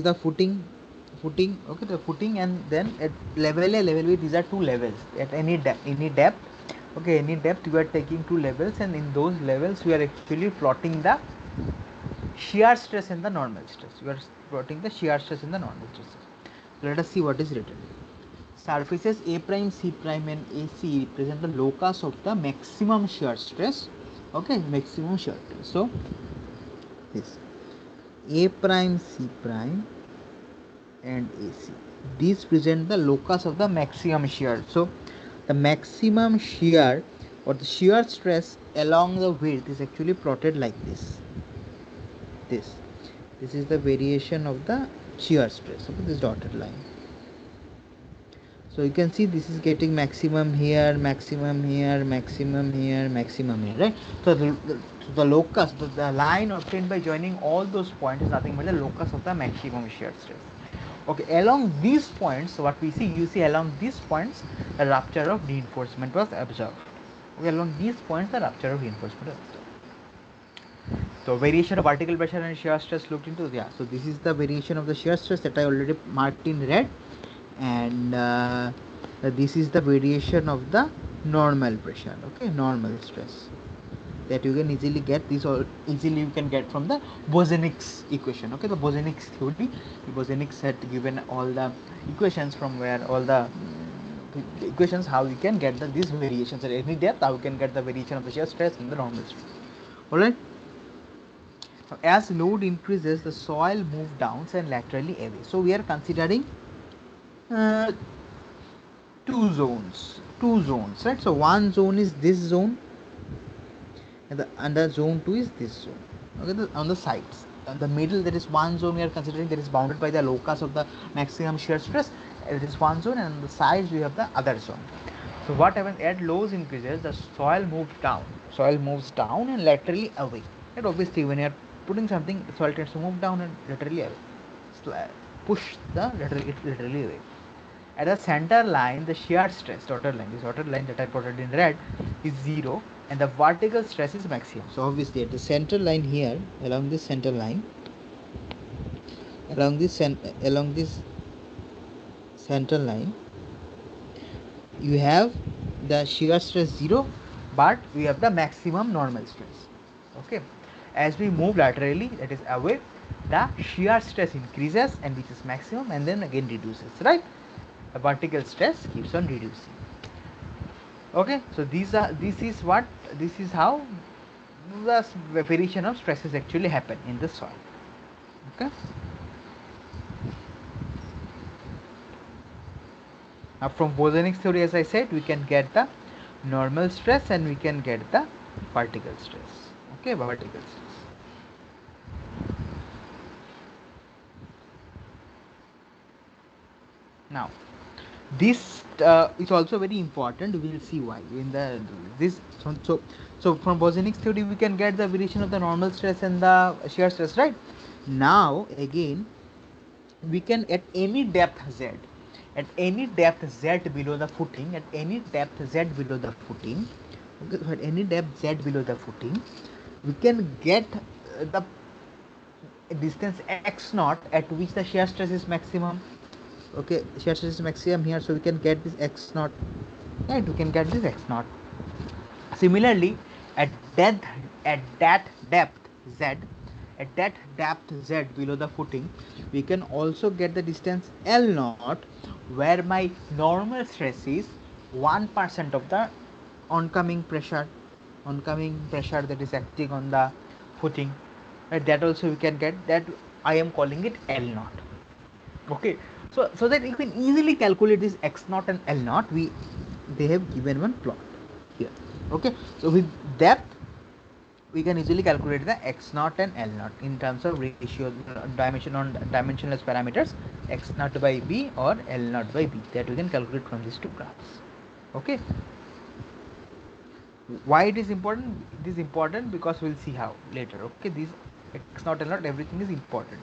the footing. Okay, the footing, and then at level A, level B, these are two levels at any depth. Okay, any depth you are taking two levels, and in those levels we are actually plotting the shear stress and the normal stress. You are plotting the shear stress and the normal stress. Let us see what is written. Surfaces A prime, C prime, and AC represent the locus of the maximum shear stress. Okay, maximum shear stress. So this A prime, C prime, and AC. These present the locus of the maximum shear. So the maximum shear or the shear stress along the width is actually plotted like this. This is the variation of the shear stress. Okay, this dotted line. So you can see this is getting maximum here, maximum here, maximum here, maximum here, right? So the locus, the line obtained by joining all those points is nothing but the locus of the maximum shear stress. Okay, along these points, what we see, you see along these points, a rupture of reinforcement was observed. Okay, along these points, the rupture of reinforcement was observed. So variation of vertical pressure and shear stress looked into. Yeah, so this is the variation of the shear stress that I already marked in red, and this is the variation of the normal pressure. Okay, normal stress that you can easily get. This all easily you can get from the Bosenick's equation. Okay, the Bosenick's theory. The Bosenick's had given all the equations from where all the equations how we can get these variations at any depth, how we can get the variation of the shear stress and the normal stress. All right. Now, as load increases, the soil moves down and laterally away. So we are considering uh, two zones, right? So one zone is this zone, and the under zone 2 is this zone. Okay, on the sides, on the middle there is one zone we are considering that is bounded by the locus of the maximum shear stress. It is one zone, and on the sides we have the other zone. So what happens as load increases, the soil moves down. Soil moves down and laterally away. And obviously, when you are putting something, the soil tends to move down and laterally away. Push the laterally away. At the center line, the shear stress, dotted line, this dotted line that I plotted in red, is 0, and the vertical stress is maximum. So obviously, at the center line here, along this center line, along this center line, you have the shear stress 0, but we have the maximum normal stress. Okay, as we move laterally, that is away, the shear stress increases and which is maximum, and then again reduces, right? The vertical stress keeps on reducing. Okay, so this is how the variation of stresses actually happen in the soil. Okay, now from Bosenick's theory, as I said, we can get the normal stress and we can get the vertical stress. Okay, vertical stress. Now this is also very important. We will see why in the this. So from Bosenick's theory, we can get the variation of the normal stress and the shear stress, right? Now again, we can at any depth z, at any depth z below the footing, at any depth z below the footing, okay, so at any depth z below the footing, we can get the distance x naught at which the shear stress is maximum. Okay, shear stress is maximum here, so we can get this x naught, right? We can get this x naught. Similarly, at that depth z, at that depth z below the footing, we can also get the distance L naught, where my normal stress is 1% of the oncoming pressure that is acting on the footing, right? That also we can get, that I am calling it L naught. Okay, so that you can easily calculate this x naught and L naught. They have given one plot here. Okay, so with depth we can easily calculate the x naught and L naught in terms of ratio, dimensionless parameters, x naught by b or L naught by b, that we can calculate from these two graphs. Okay, why it is important? It is important because we'll see how later. Okay, these x naught, L naught, everything is important.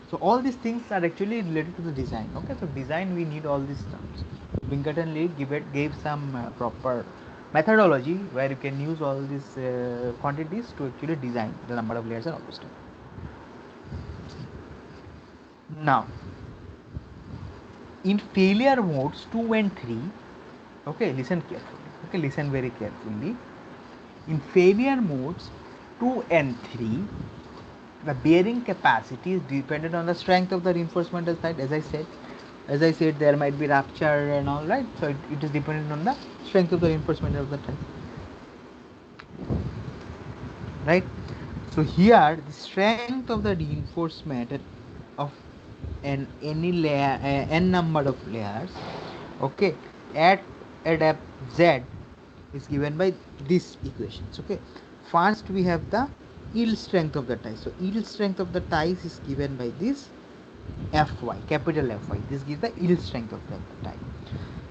So all these things are actually related to the design. Okay, so design we need all these terms. Pinkerton Lee gave some proper methodology where you can use all these quantities to actually design the number of layers and all those stuff. Now, in failure modes 2 and 3, okay, listen carefully. Okay, listen very carefully. In failure modes 2 and 3, the bearing capacity is dependent on the strength of the reinforcement side. As I said, there might be rupture and all, right? So it is dependent on the strength of the reinforcement of the type, right? So here the strength of the reinforcement of any layer, n number of layers, okay, at a depth z is given by these equations. Okay, first we have the yield strength of the tie. So yield strength of the ties is given by this Fy, capital Fy. This gives the yield strength of the tie.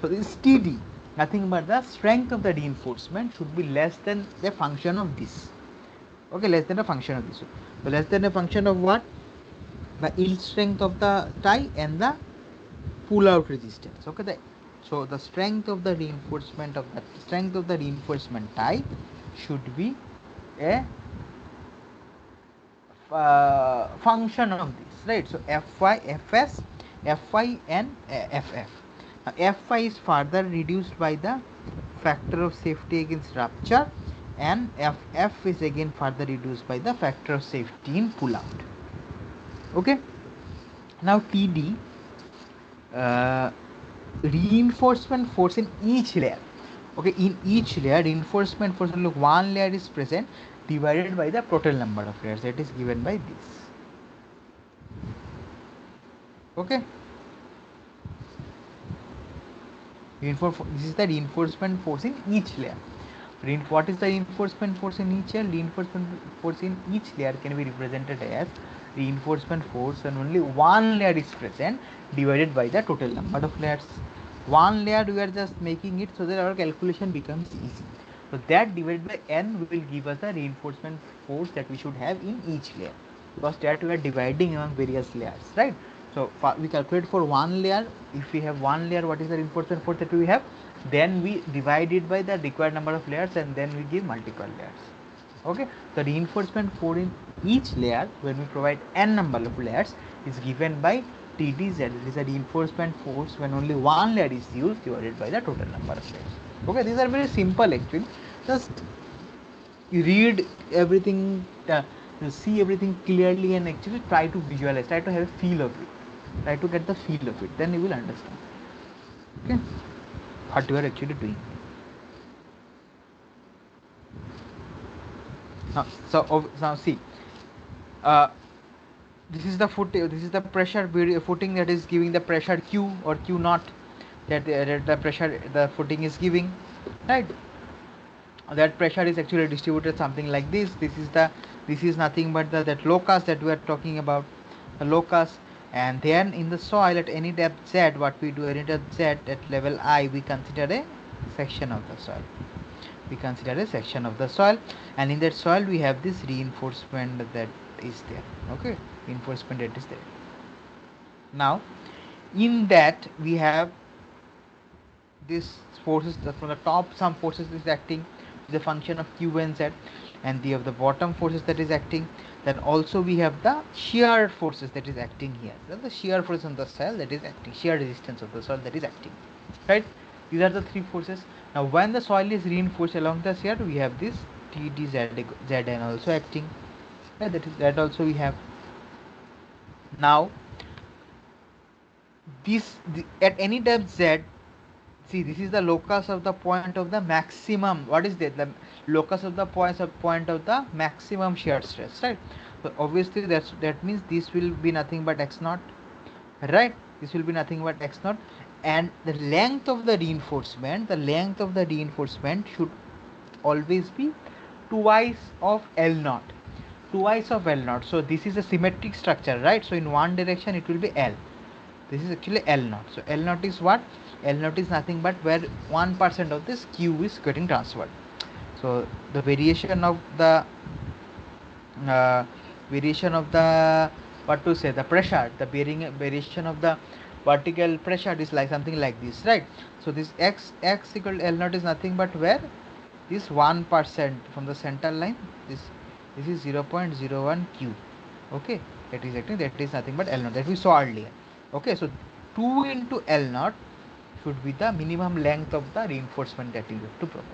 So this Td, nothing but the strength of the reinforcement should be less than the function of this. Okay, less than a function of this. So less than a function of what? The yield strength of the tie and the pull out resistance. Okay, so the strength of the reinforcement tie should be a function of this, right? So Fy, Fs, Fy and Ff. Now Fy is further reduced by the factor of safety against rupture, and Ff is again further reduced by the factor of safety in pull out. Okay, now Td, uh, reinforcement force in each layer. Okay, in each layer reinforcement force, look, one layer is present divided by the total number of layers, that is given by this. Okay, this is the reinforcement force in each layer. What is the reinforcement force in each layer? Reinforcement force in each layer can be represented as reinforcement force when only one layer is present divided by the total number of layers. One layer we are just making it so that our calculation becomes easy. So that divided by n will give us the reinforcement force that we should have in each layer, because that we are dividing among various layers, right? So we calculate for one layer. If we have one layer, what is the reinforcement force that we have? Then we divide it by the required number of layers, and then we give multiple layers. Okay, the reinforcement for in each layer when we provide n number of layers is given by TDZ. It is a reinforcement force when only one layer is used divided by the total number of layers. Okay, these are very simple actually. Just you read everything, you see everything clearly, and actually try to visualize, try to have a feel of it, try to get the feel of it, then you will understand, okay, what you are actually doing. Now see, uh, this is the this is the pressure footing that is giving the pressure Q or Q naught, that the pressure the footing is giving, right? That pressure is actually distributed something like this. This is nothing but that locus that we are talking about, the locus. And then in the soil at any depth z, what we do, any depth z at level I, we consider a section of the soil, and in that soil we have this reinforcement that is there. Okay, reinforcement that is there. Now in that we have these forces, from the top some forces is acting, the function of Q and Z, and we have the bottom forces that is acting. Then also we have the shear forces that is acting here. The shear force on the soil that is acting, shear resistance of the soil that is acting, right? These are the three forces. Now when the soil is reinforced along the shear, we have this TDZN also acting, right? That also we have. Now at any depth Z, see, this is the locus of the point of the maximum. What is that? The locus of the point of the maximum shear stress, right? So obviously that means this will be nothing but x naught, right? This will be nothing but x naught, and the length of the reinforcement, should always be twice of L naught. So this is a symmetric structure, right? So in one direction it will be L. This is actually L naught. So L naught is what? L naught is nothing but where 1% of this Q is getting transferred. So the uh, variation of the, what to say, the pressure, the variation of the vertical pressure is like something like this, right? So this x equal to L naught is nothing but where this 1% from the center line, this is 0.01 Q. Okay, that is nothing but L naught that we saw earlier. Okay, so 2 into L naught should be the minimum length of the reinforcement that you have to provide.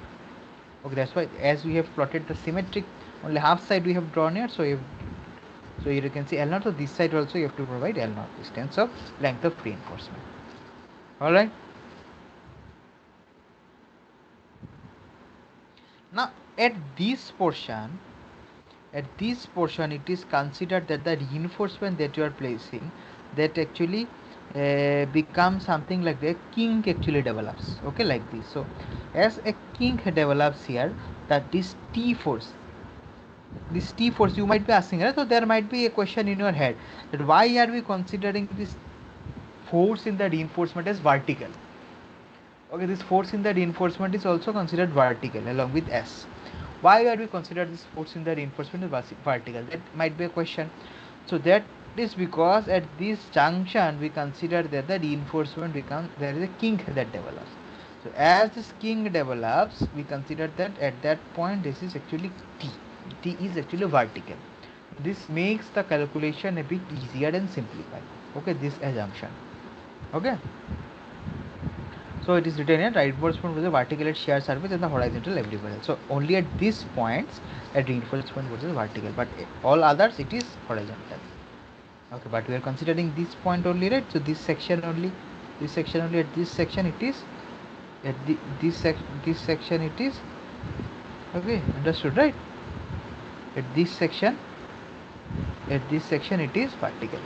Okay, that's why as we have plotted the symmetric, only half side we have drawn here. So you can see L naught. So this side also you have to provide L naught distance of length of reinforcement. All right. Now at this portion, it is considered that the reinforcement that you are placing, that actually becomes something like the kink actually develops. Okay, like this. So as a kink develops here, that this T force, you might be asking, right? So there might be a question in your head that why are we considering this force in the reinforcement as vertical? Okay, this force in the reinforcement is also considered vertical along with S. Why are we consider this force in the reinforcement as vertical? That might be a question. So that is because at this junction we consider that the reinforcement becomes, there is a kink that develops. So as this kink develops, we consider that at that point this is actually T. T is actually vertical. This makes the calculation a bit easier and simplified. Okay, this assumption. Okay. So it is written here, reinforcement versus vertical at shear surface and the horizontal everywhere else. So only at these points at reinforcement versus vertical, but all others it is horizontal. Okay, but we are considering this point only, right? So this section only, at this section it is, at this section it is, okay, understood, right? At this section it is vertical.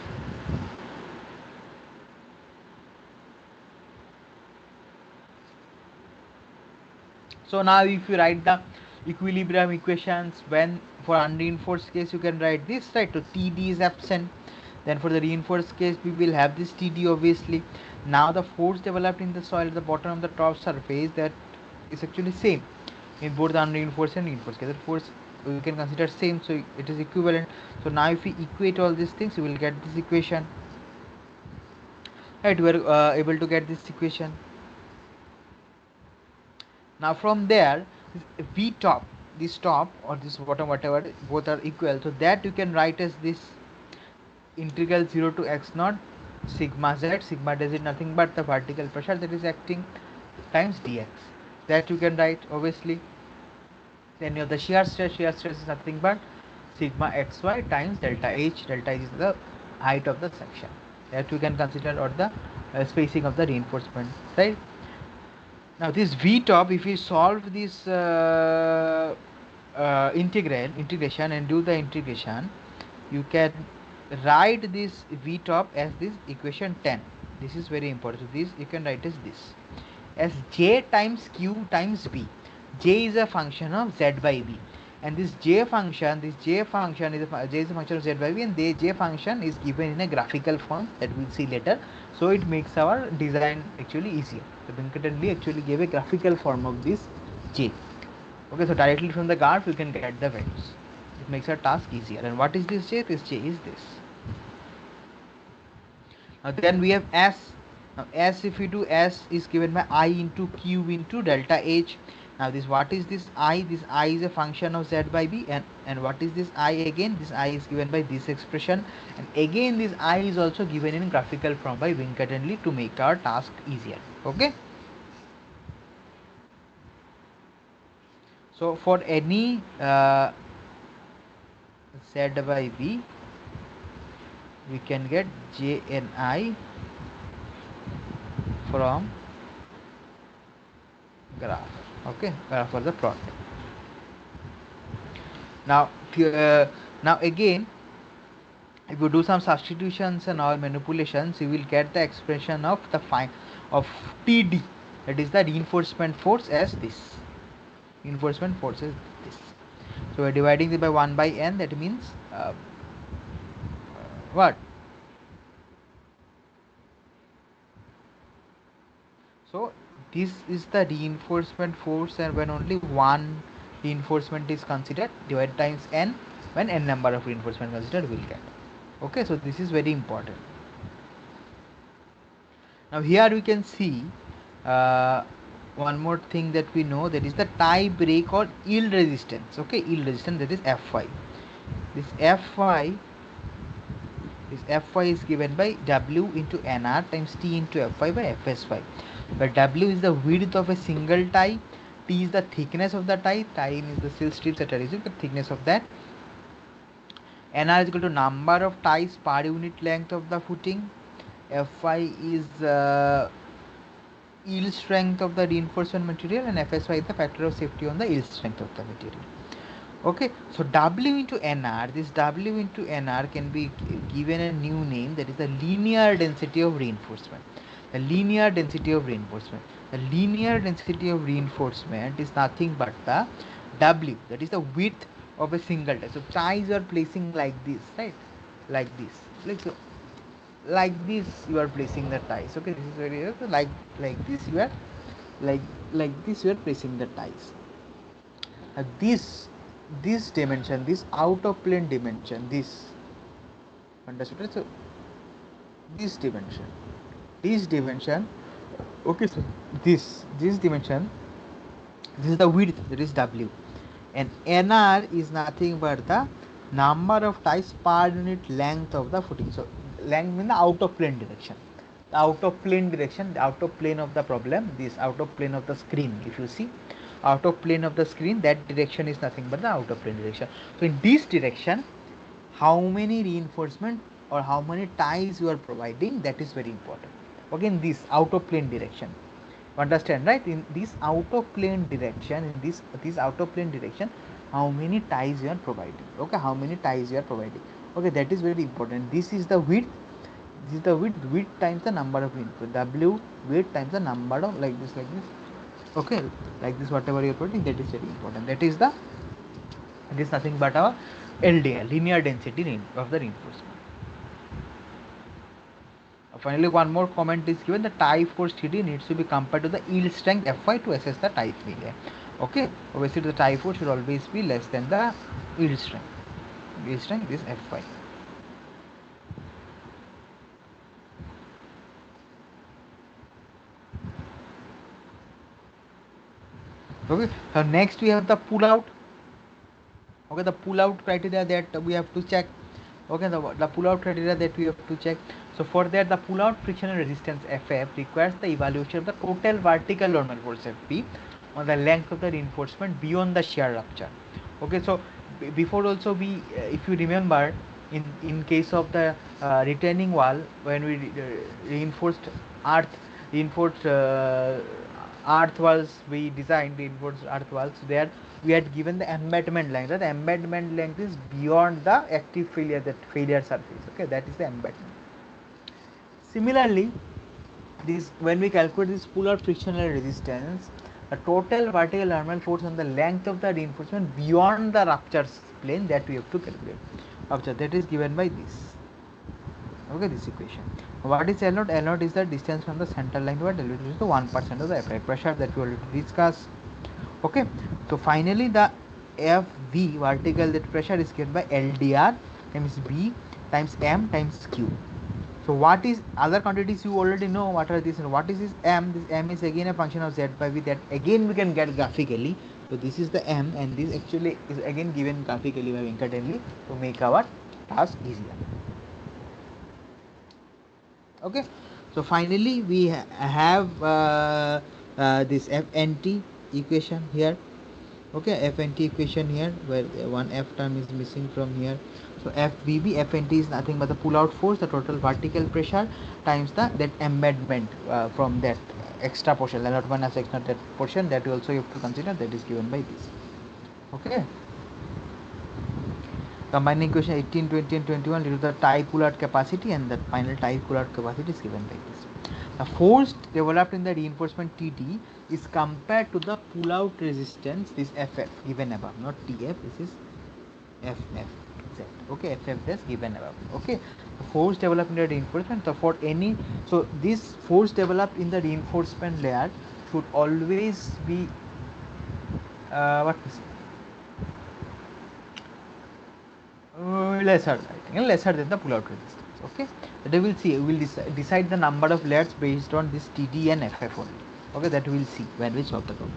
So now if you write the equilibrium equations, when for unreinforced case you can write this, right? So TD is absent. Then for the reinforced case we will have this TD obviously. Now the force developed in the soil at the bottom of the top surface, that is actually same in both the unreinforced and reinforced case. That force we can consider same, so it is equivalent. So now if we equate all these things, you will get this equation, right? We are able to get this equation. Now from there, v top, this top or this bottom, whatever, both are equal, so that you can write as this integral 0 to x naught sigma z. Sigma z is nothing but the vertical pressure that is acting times dx. That you can write obviously. Then you have the shear stress. Shear stress is nothing but sigma xy times delta h. Delta h is the height of the section. That you can consider, or the spacing of the reinforcement, right? Now this v top, if we solve this integration and do the integration, you can write this v top as this equation 10. This is very important. So this you can write as this, as j times q times b. J is a function of z by b, and this j function is j is a function of z by b, and the j function is given in a graphical form that we'll see later. So it makes our design actually easier. So Venkat Lee actually gave a graphical form of this j. Okay, so directly from the graph you can get the values. It makes our task easier. And what is this j? This j is this. Now then we have s. Now s, if we do, s is given by I into q into delta h. Now this, what is this I? This I is a function of z by b, and what is this I again? This I is given by this expression, and again this I is also given in graphical form by Venkat and Lee to make our task easier. Okay. So for any z by b, we can get j and I from graph. Okay, graph for the plot. Now now again, if you do some substitutions and all manipulations, you will get the expression of the of TD, that is the reinforcement force, as this. Reinforcement force is this. So we are dividing it by 1 by n. That means what? So this is the reinforcement force, and when only one reinforcement is considered, divided times n, when n number of reinforcement considered, will get. Okay, so this is very important. Now here we can see one more thing that we know, that is the tie break or yield resistance. Okay, yield resistance, that is Fy. This Fy is given by W into Nr times T into Fy by Fsy, where W is the width of a single tie, T is the thickness of the tie, is the steel strips that are using the thickness of that. Nr is equal to number of ties per unit length of the footing. Fy is yield strength of the reinforcement material, and Fsy is the factor of safety on the yield strength of the material. Okay, so W into Nr, this W into Nr can be given a new name, that is the linear density of reinforcement. The linear density of reinforcement. The linear density of reinforcement is nothing but the W, that is the width of a single tie. So ties you are placing like this, right? Like this. Like this you are placing the ties. Okay, this is very like this you are like this you are placing the ties. This dimension, this out of plane dimension, this understood? So this dimension, okay, so this dimension, this is the width, that is W, and nr is nothing but the number of ties per unit length of the footing. So length means the out of plane direction, the out of plane direction, the out of plane of the problem, this out of plane of the screen. If you see out of plane of the screen, that direction is nothing but the out of plane direction. So in this direction, how many reinforcement or how many ties you are providing, that is very important. Again, this out of plane direction, understand, right? In this out of plane direction, in this out of plane direction, how many ties you are providing. Okay, how many ties you are providing. Okay, that is very important. This is the width, this is the width times the number of input, W width times the number of, like this, okay, like this, whatever you are putting, that is very important. That is the, it is nothing but our LDL, linear density of the reinforcement. Finally, one more comment is given: the tie force Td needs to be compared to the yield strength Fy to assess the tie failure. Okay, obviously the tie force should always be less than the yield strength. Yield strength is Fy. Okay, so next we have the pull out. Okay, the pull out criteria that we have to check. Okay, the pull out criteria that we have to check. So for that, the pull out frictional resistance Ff requires the evaluation of the total vertical normal force Fp on the length of the reinforcement beyond the shear rupture. Okay, so before also we, if you remember, in case of the retaining wall, when we reinforced earth, reinforced earth walls, we designed reinforced earth walls, there we had given the embedment length. The embedment length is beyond the active failure, that failure surface. Okay, that is the embedment. Similarly, this, when we calculate this pull out frictional resistance, the total vertical normal force on the length of the reinforcement beyond the rupture plane, that we have to calculate. Rupture, that is given by this. Okay, this equation. What is L0? L0 is the distance from the center line to the which is the 1% of the applied pressure that we already discussed. Okay, so finally the FV vertical, that pressure is given by LDR times B times M times Q. So what is other quantities you already know? What are these? What is this M? This M is again a function of Z by V, that again we can get graphically. So this is the M, and this actually is again given graphically by Venkatenli to make our task easier. Okay, so finally we have this FNT equation here. Okay, FNT equation here, where one F term is missing from here. So FBB, FNT is nothing but the pull out force, the total vertical pressure times the that embedment from that extra portion, not one as extra that portion, that also you have to consider, that is given by this. Okay, combining equation 18, 20 and 21 lead to the tie pull out capacity, and the final tie pull out capacity is given by this. The force developed in the reinforcement TT is compared to the pull out resistance, this FF given above, not TF, this is FF. Okay, FF is given above. Okay, the force developed in the reinforcement. So for any, so this force developed in the reinforcement layer should always be what is lesser, I think, lesser than the pull out resistance. Okay, that we will see. We will decide the number of layers based on this TD and FF only. Okay, that we will see when we solve the problem.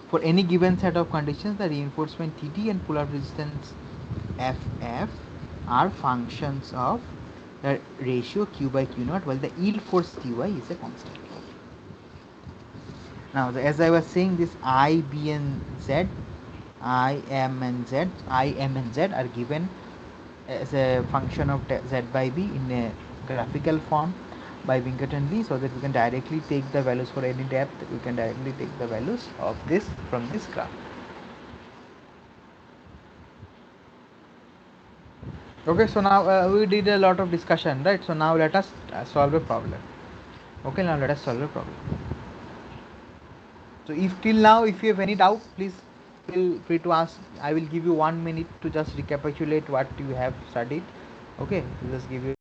For any given set of conditions, the reinforcement TD and pull out resistance FF are functions of the ratio Q by Q naught, while the yield force Qy is a constant. Now, as I was saying, this I, B, and Z, I, M, and Z, I, M, and Z are given as a function of Z by B in a graphical form by Venkatenli, so that we can directly take the values for any depth. We can directly take the values of this from this graph. Okay, so now we did a lot of discussion, right? So now let us solve a problem. Okay, now let us solve the problem. So if till now if you have any doubt, please feel free to ask. I will give you 1 minute to just recapitulate what you have studied. Okay, just give you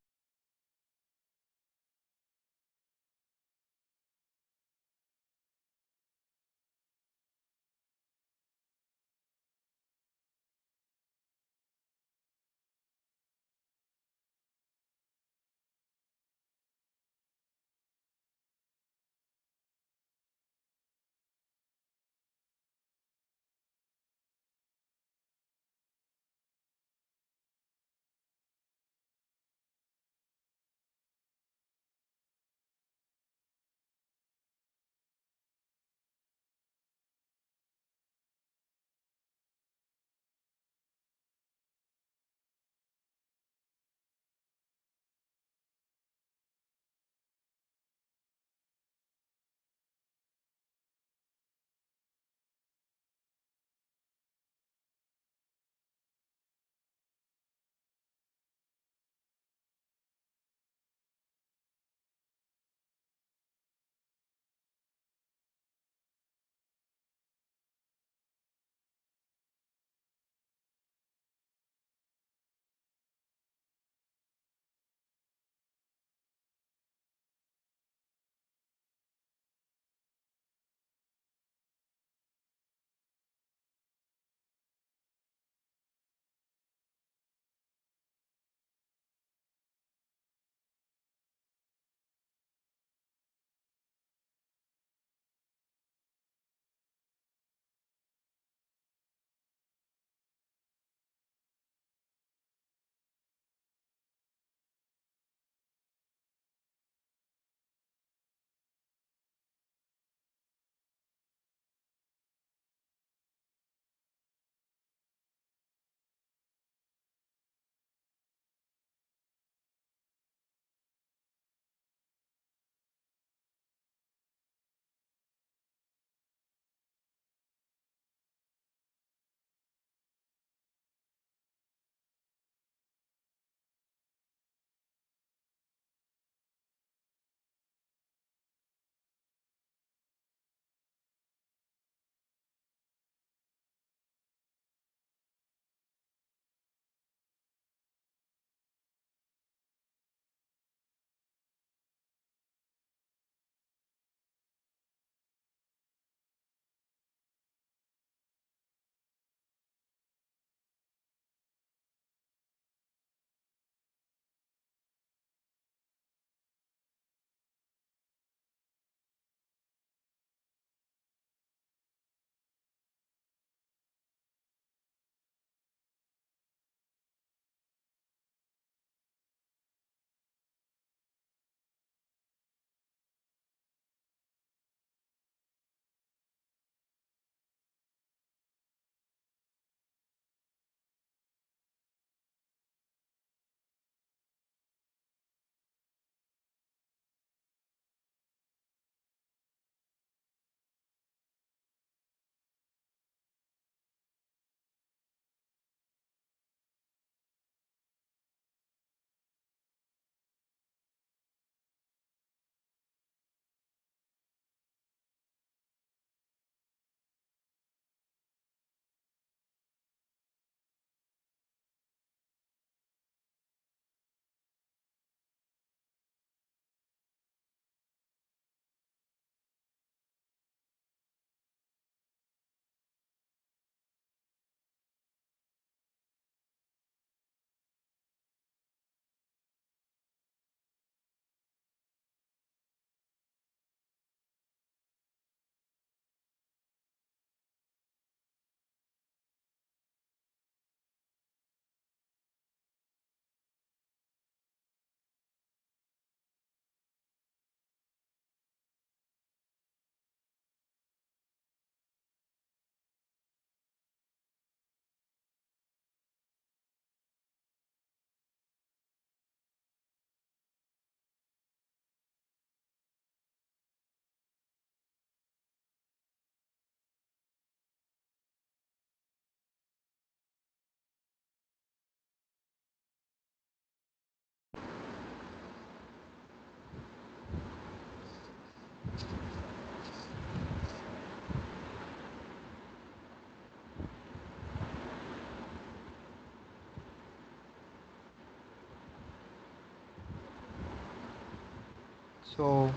So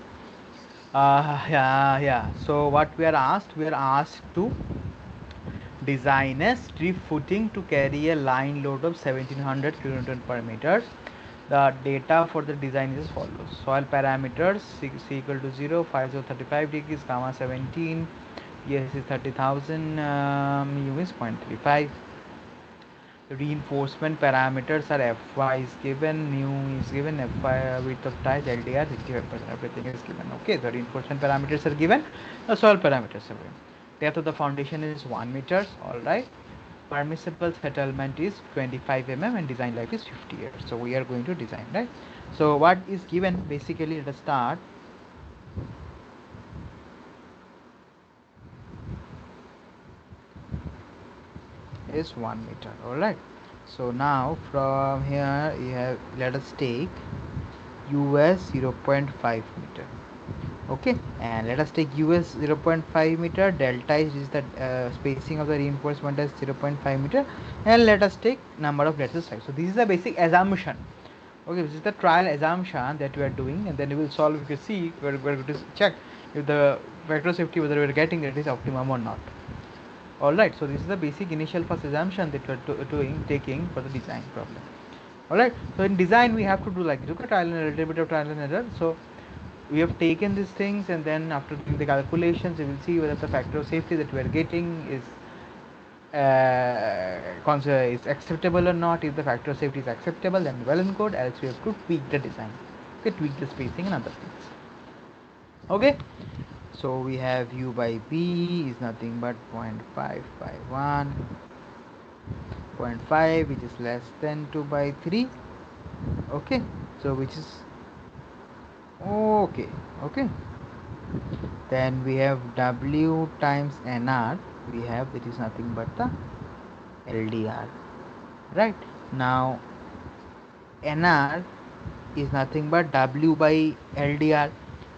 yeah. So what we are asked? We are asked to design a strip footing to carry a line load of 1700 kN per meter. The data for the design is as follows. Soil parameters c equal to 0, 5035 degrees, gamma 17, yes is 30,000, mu is 0.35. The reinforcement parameters are Fy is given, mu is given, Fy width of ties, LDR 65%, everything is given. Okay, the reinforcement parameters are given, the soil parameters are given. Depth of the foundation is 1 meters, alright. Permissible settlement is 25 mm and design life is 50 years. So we are going to design, right? So what is given basically at the start is 1 meter, alright. So now from here you have, let us take US 0.5 meter. Okay, and let us take US 0.5 meter, delta is the spacing of the reinforcement as 0.5 meter, and let us take number of letters size. So this is the basic assumption. Okay, this is the trial assumption that we are doing, and then we will solve. If you see, we're going to check if the vector safety whether we are getting it is optimum or not. Alright, so this is the basic initial first assumption that we are doing, taking for the design problem. Alright, so in design we have to do like trial and error, a little bit of trial and error. So we have taken these things, and then after doing the calculations we will see whether the factor of safety that we are getting is acceptable or not. If the factor of safety is acceptable, then well and good, else we have to tweak the design. Okay, tweak the spacing and other things. Okay, so we have u by b is nothing but 0.551, 0.5, which is less than 2 by 3. Okay, so which is okay. Okay, then we have w times nr, we have, it is nothing but the ldr, right? Now nr is nothing but w by ldr.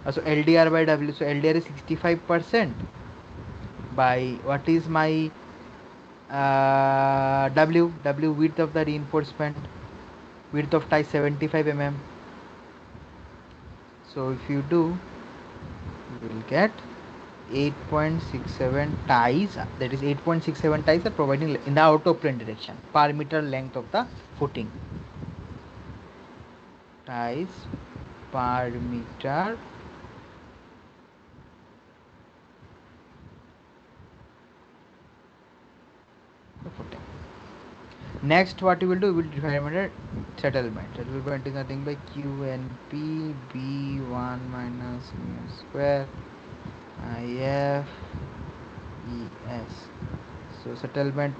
So ldr by w, so ldr is 65% by what is my w width of the reinforcement, width of tie 75 mm. So if you do, you will get 8.67 ties, that is 8.67 ties are providing in the out of plane direction per meter length of the footing, ties per meter footing. Next what we will do, we will define a settlement. Settlement is nothing by QNP B1 minus mu square IF ES. So settlement,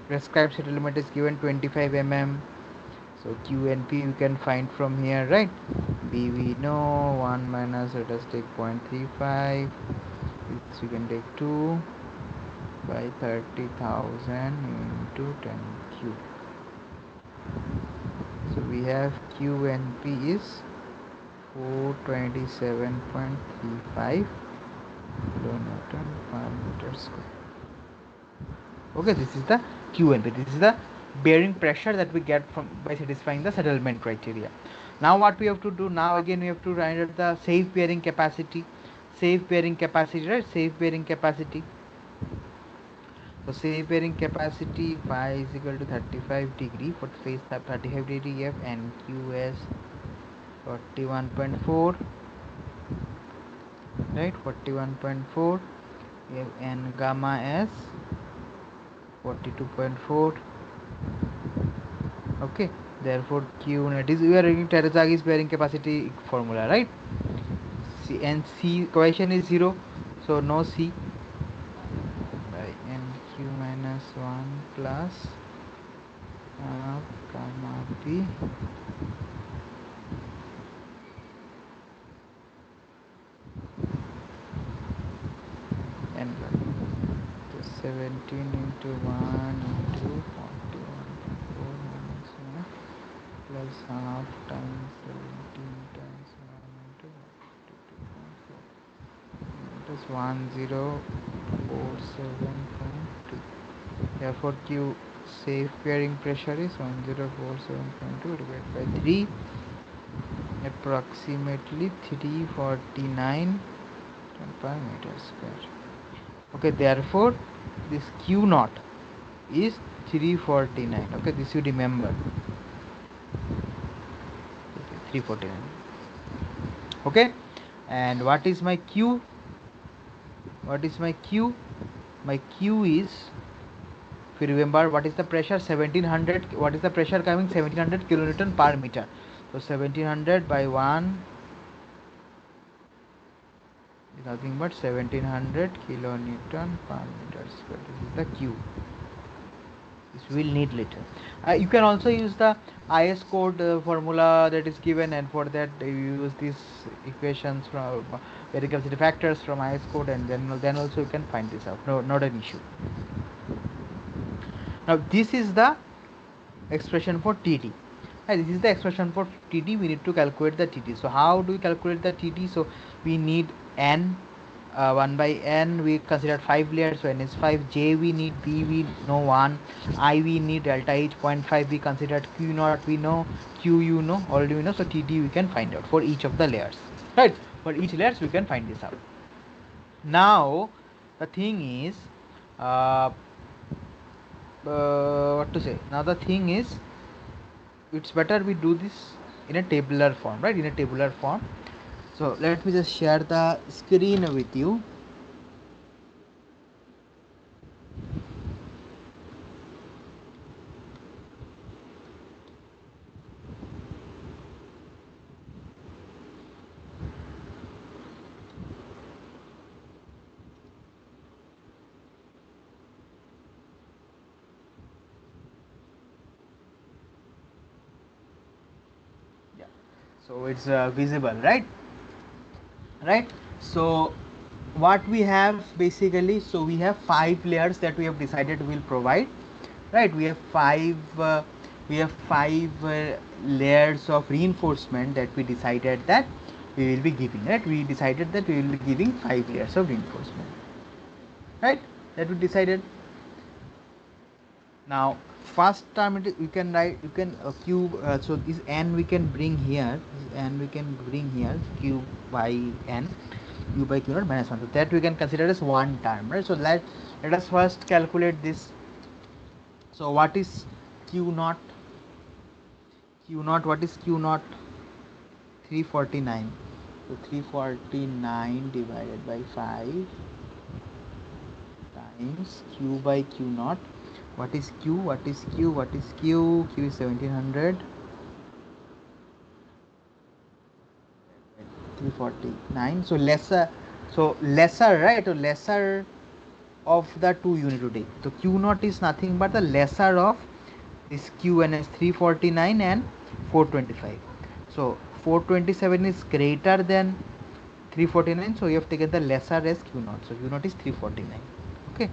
prescribed settlement is given 25 mm. So Q and P we can find from here, right? B we know, 1 minus, let us take 0.35, which we can take 2 by 30,000 into 10 cube. So we have Q and P is 427.35 kilonewton per meter square. Okay, this is the QNP. This is the bearing pressure that we get from by satisfying the settlement criteria. Now what we have to do, now again we have to find out the safe bearing capacity. Safe bearing capacity, right? Safe bearing capacity. So safe bearing capacity phi is equal to 35 degree for phase 35 degree F and QS 41.4, right? 41.4 and gamma S 42.4. Okay, therefore Q net is, we are using Terazagi's bearing capacity formula, right? C and C cohesion is 0, so no C by NQ minus 1 plus gamma P and 17 into 1 into 41.4 minus 1 plus half times 17 times 1 into 42.4. It is 1047.2. Therefore Q safe bearing pressure is 1047.2 divided by 3 approximately 349 per meter square. Okay, therefore this q naught is 349. Okay, this you remember. Okay, 349. Okay, and what is my q? What is my q? My q is, if you remember, what is the pressure? 1700. What is the pressure coming? 1700 kilonewton per meter. So 1700 by 1 is nothing but 1700 kilonewton per meter square. This is the q. This we'll need later. You can also use the IS code formula that is given, and for that you use these equations from very capacity factors from IS code, and then also you can find this out. No, not an issue. Now this is the expression for TT. This is the expression for TT. We need to calculate the TT. So how do we calculate the TT? So we need n, 1 by n. We consider 5 layers, so n is 5. J we need, B we know 1, I we need, delta H 0.5 we considered, Q naught we know, Q you know, already we know. So TT we can find out for each of the layers, right? For each layers we can find this out. Now the thing is, what to say? Now the thing is, it's better we do this in a tabular form, right? In a tabular form. So let me just share the screen with you. Yeah, so it's visible, right? So what we have basically, so we have 5 layers that we have decided will provide, right? We have five layers of reinforcement that we decided that we will be giving, right? We decided that we will be giving 5 layers of reinforcement, right? That we decided. Now first term, you can write, you can cube, so this n we can bring here, q by n, q by q naught minus 1, so that we can consider as one term, right? So let us first calculate this. So what is q naught? What is q naught? 349. So 349 divided by 5 times q by q naught. What is q? What is q? What is q? Q is 1700. 349. So lesser, right? So lesser of the two you need to take. So q naught is nothing but the lesser of this q, and is 349 and 425. So 427 is greater than 349. So you have taken the lesser as q naught. So q naught is 349. Okay.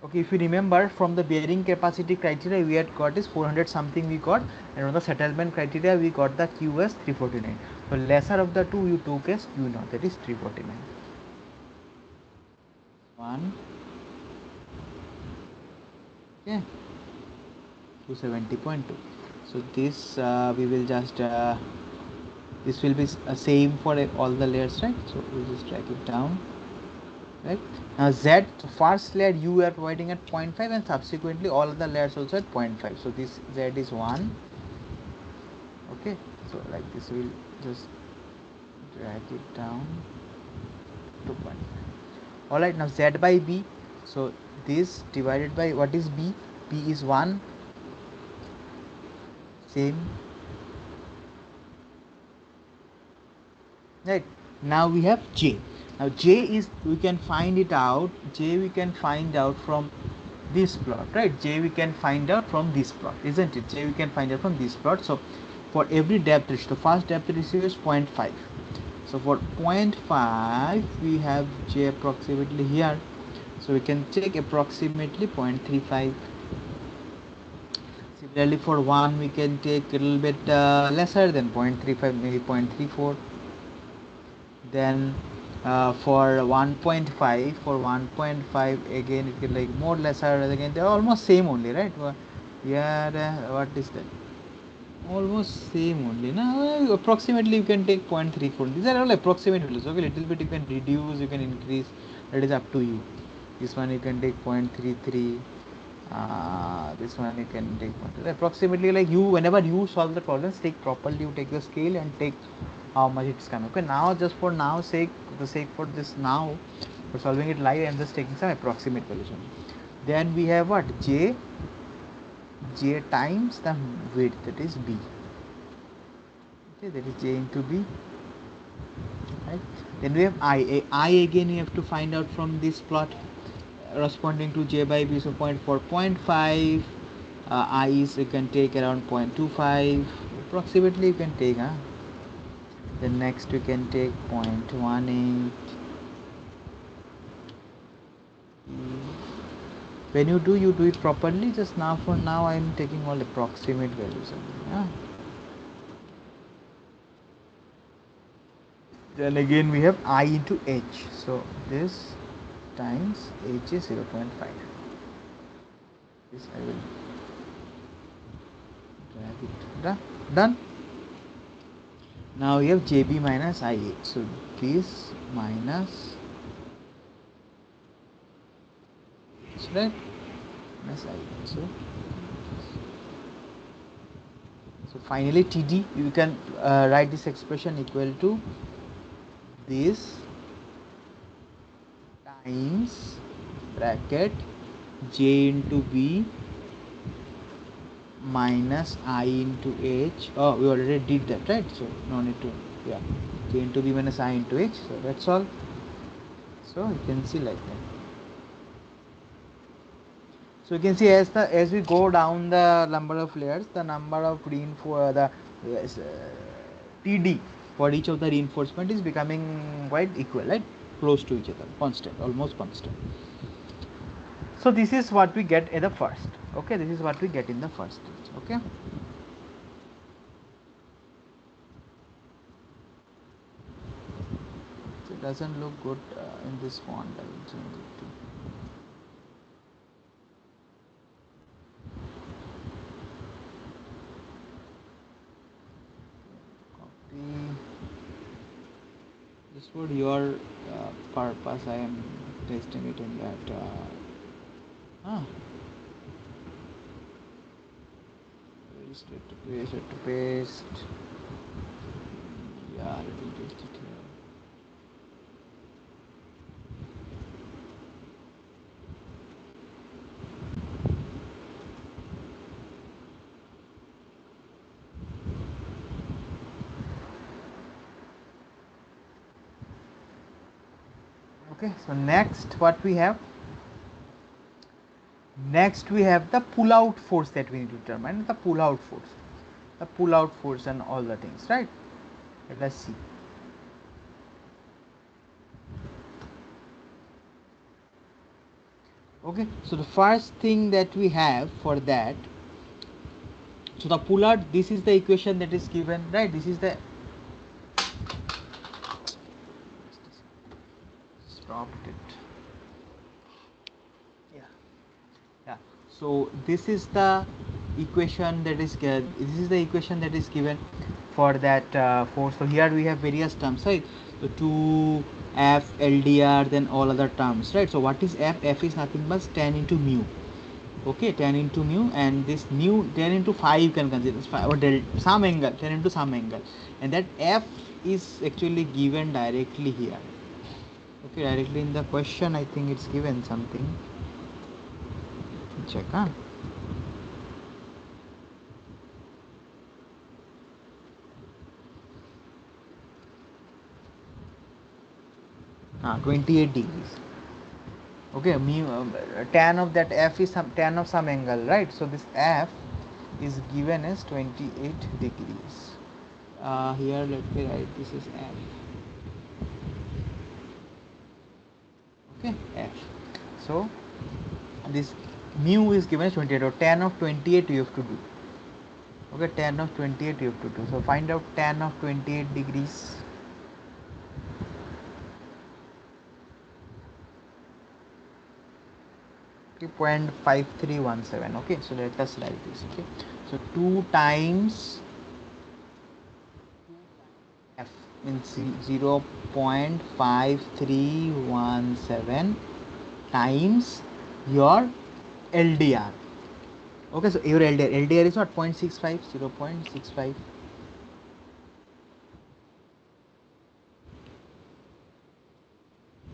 Okay, if you remember from the bearing capacity criteria, we had got is 400 something we got, and on the settlement criteria we got the q as 349. So lesser of the two you took as q naught, that is 349. 1, okay, 270.2. So this we will just this will be same for all the layers, right? So we'll just drag it down, right? Now z, first layer you are providing at 0.5, and subsequently all the layers also at 0.5. So this z is 1. Okay, so like this we'll just drag it down to 0.5. All right, now z by b. So this divided by, what is b? B is 1. Same, right? Now we have j. Now j is, we can find it out, j we can find out from this plot, right? J we can find out from this plot, isn't it? J we can find out from this plot. So for every depth ratio, the first depth ratio is 0.5. So for 0.5 we have j approximately here, so we can take approximately 0.35. Similarly for 1 we can take a little bit lesser than 0.35, maybe 0.34. Then for 1.5, again it can like more lesser, again they're almost same only, right? Yeah, what is that? almost same only. Now approximately you can take 0.34. These are all approximate values. Okay, little bit you can reduce, you can increase. That is up to you. This one you can take 0.33. This one you can take approximately, like you, whenever you solve the problems, take properly, you take the scale and take how much it's coming. Okay, now just for now sake, the sake for this now, for solving it live, I'm just taking some approximate values only. Then we have what? J times the width, that is B. Okay, that is J into B, right? Then we have I again you have to find out from this plot corresponding to J by B. So 0.4, 0.5, I is you can take around 0.25 approximately, you can take. Then next you can take 0.18. When you do it properly. Just now, for now, I am taking all approximate values only. Then again we have I into H. So this times H is 0.5. This I will drag it. Done. Now we have JB minus IH. So this minus, right? Minus IH. So finally TD, you can write this expression equal to this times bracket J into B minus I into H. Oh, we already did that, right? So no need to, yeah, J into B minus I into H. So that's all. So you can see like that. So you can see as we go down the number of layers, the number of TD for each of the reinforcement is becoming quite equal, right? Close to each other, constant, almost constant. So this is what we get in the first. Okay, this is what we get in the first stage. Okay. So it doesn't look good in this font. I will change it to. Copy. Just for your purpose, I am testing it in that. Straight to paste. Yeah, let me paste it here. Okay, so next what we have? Next we have the pull out force that we need to determine. The pull out force and all the things, right? Let us see. Okay, so the first thing that we have for that, so the pull out, this is the equation that is given, right? This is the, stopped it. Yeah, so this is the equation that is given for that force. So here we have various terms, right? So 2F LDR, then all other terms, right? So what is F? F is nothing but tan into mu. Okay, tan into mu, and this mu, tan into phi you can consider this phi, or some angle, tan into some angle, and that F is actually given directly here. Okay, directly in the question, I think it's given something. Check. 28 degrees. Okay, tan of that F is tan of some angle, right? So this F is given as 28 degrees. Here let me write, this is F. Okay, F. So this mu is given as 28, or tan of 28 you have to do. Okay, tan of 28 you have to do. So find out tan of 28 degrees. Okay, 0.5317. Okay, so let us write this. Okay, so 2 times F means 0.5317 times your LDR. Okay, so your LDR is what? 0.65, 0.65.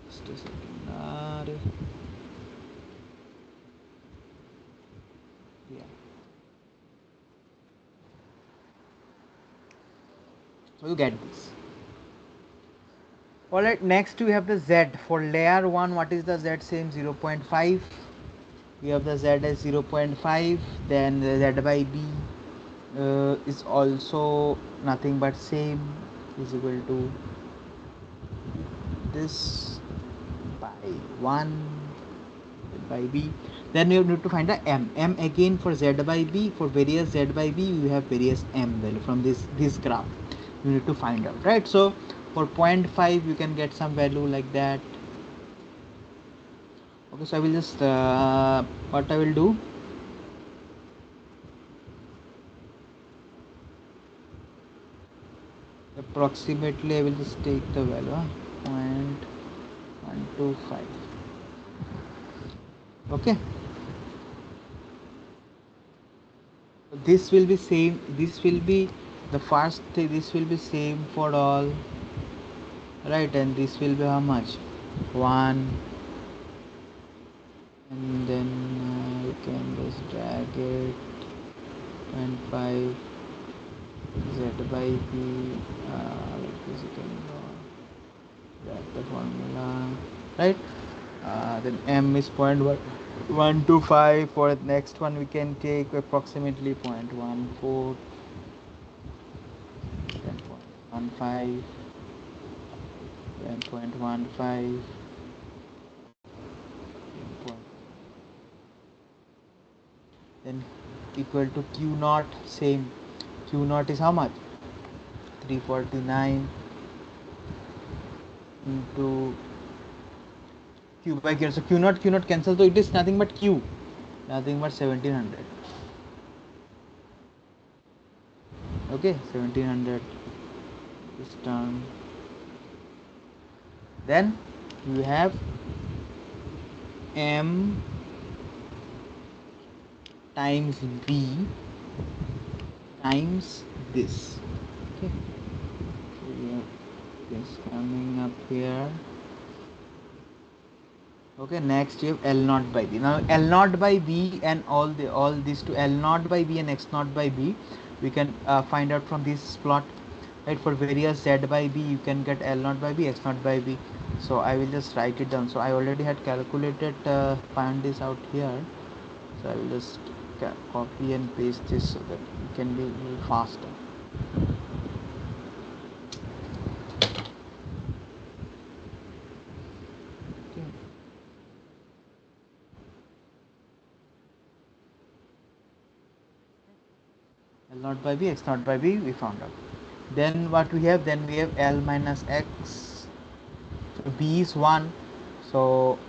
Just a second. Yeah. So you get this. Alright, next we have the Z. For layer 1, what is the Z? Same 0.5. We have the Z as 0.5. Then the Z by B is also nothing but same, is equal to this by 1 by B. Then we need to find the M again for Z by B. For various Z by B, we have various M value from this graph. You need to find out, right? So for 0.5, you can get some value like that. Okay, so I will just what I will do. Approximately, I will just take the value 0.125. Okay. This will be same, this will be the first thing, this will be same for all, right? And this will be how much? 1, and then you can just drag it, 0.5 Z by B, like this. You can drag the formula, right? Then M is 0.125. For the next one we can take approximately 0.14, then 0.15, then 0.15, then equal to Q naught. Same, Q naught is how much? 349 into Q by Q. So Q naught cancel, so it is nothing but Q, nothing but 1700. Okay, 1700 this term. Then you have M times B times this. Okay, so we have this coming up here. Okay, next you have L naught by B. Now L naught by B and all these two, L naught by B and X naught by B, we can find out from this plot, right? For various Z by B, you can get L naught by B, X naught by B. So I will just write it down. So I already had calculated, find this out here. So I will just copy and paste this so that it can be a little faster. Okay. L naught by B, X naught by B, we found out. Then what we have? Then we have L minus X. So B is 1. So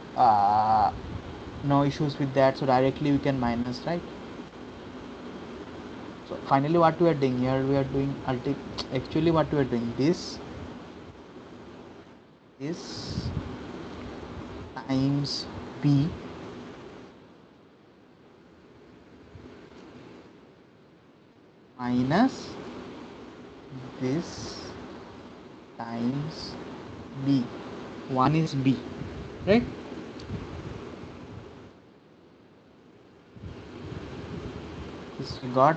no issues with that. So directly we can minus, right? So finally what we are doing here, we are doing actually what we are doing, this is times B minus this times B. 1 is B, right? This we got.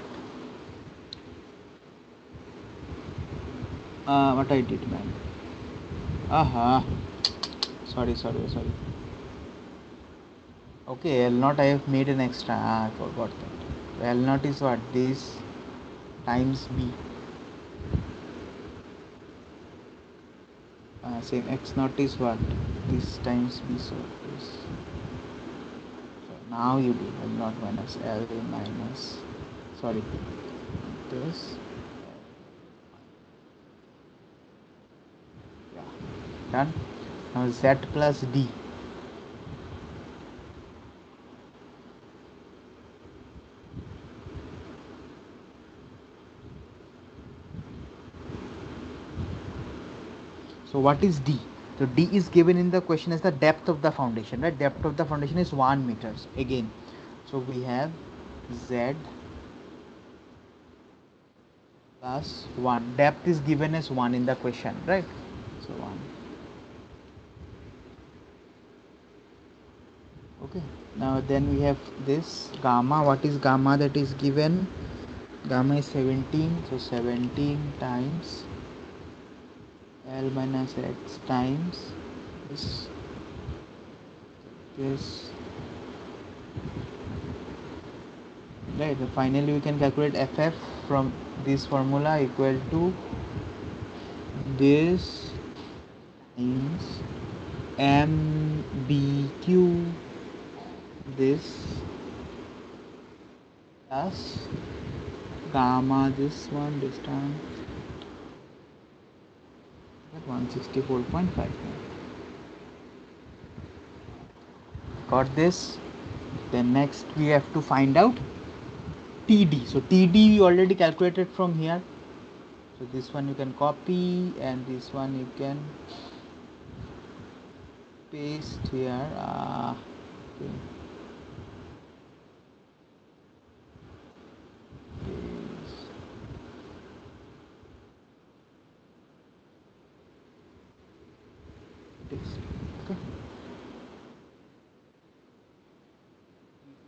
What I did, man. Aha. Sorry. Okay, L naught I have made an extra. I forgot that. L naught is what? This times B. Same, X naught is what? This times B. So this. So now you do L naught minus L minus. Sorry. This. Yeah. Done. Now Z plus D. So what is D? So D is given in the question as the depth of the foundation, right? Depth of the foundation is 1 meters again. So we have Z plus 1. Depth is given as 1 in the question, right? So 1. Okay. Now then we have this gamma. What is gamma that is given? Gamma is 17. So 17 times L minus X times this, this, right? So finally we can calculate FF from this formula equal to this times MBQ this plus gamma this one this time at 164.5. Got this? Then next we have to find out TD. So TD we already calculated from here. So this one you can copy and this one you can paste here. Okay. Paste. Okay.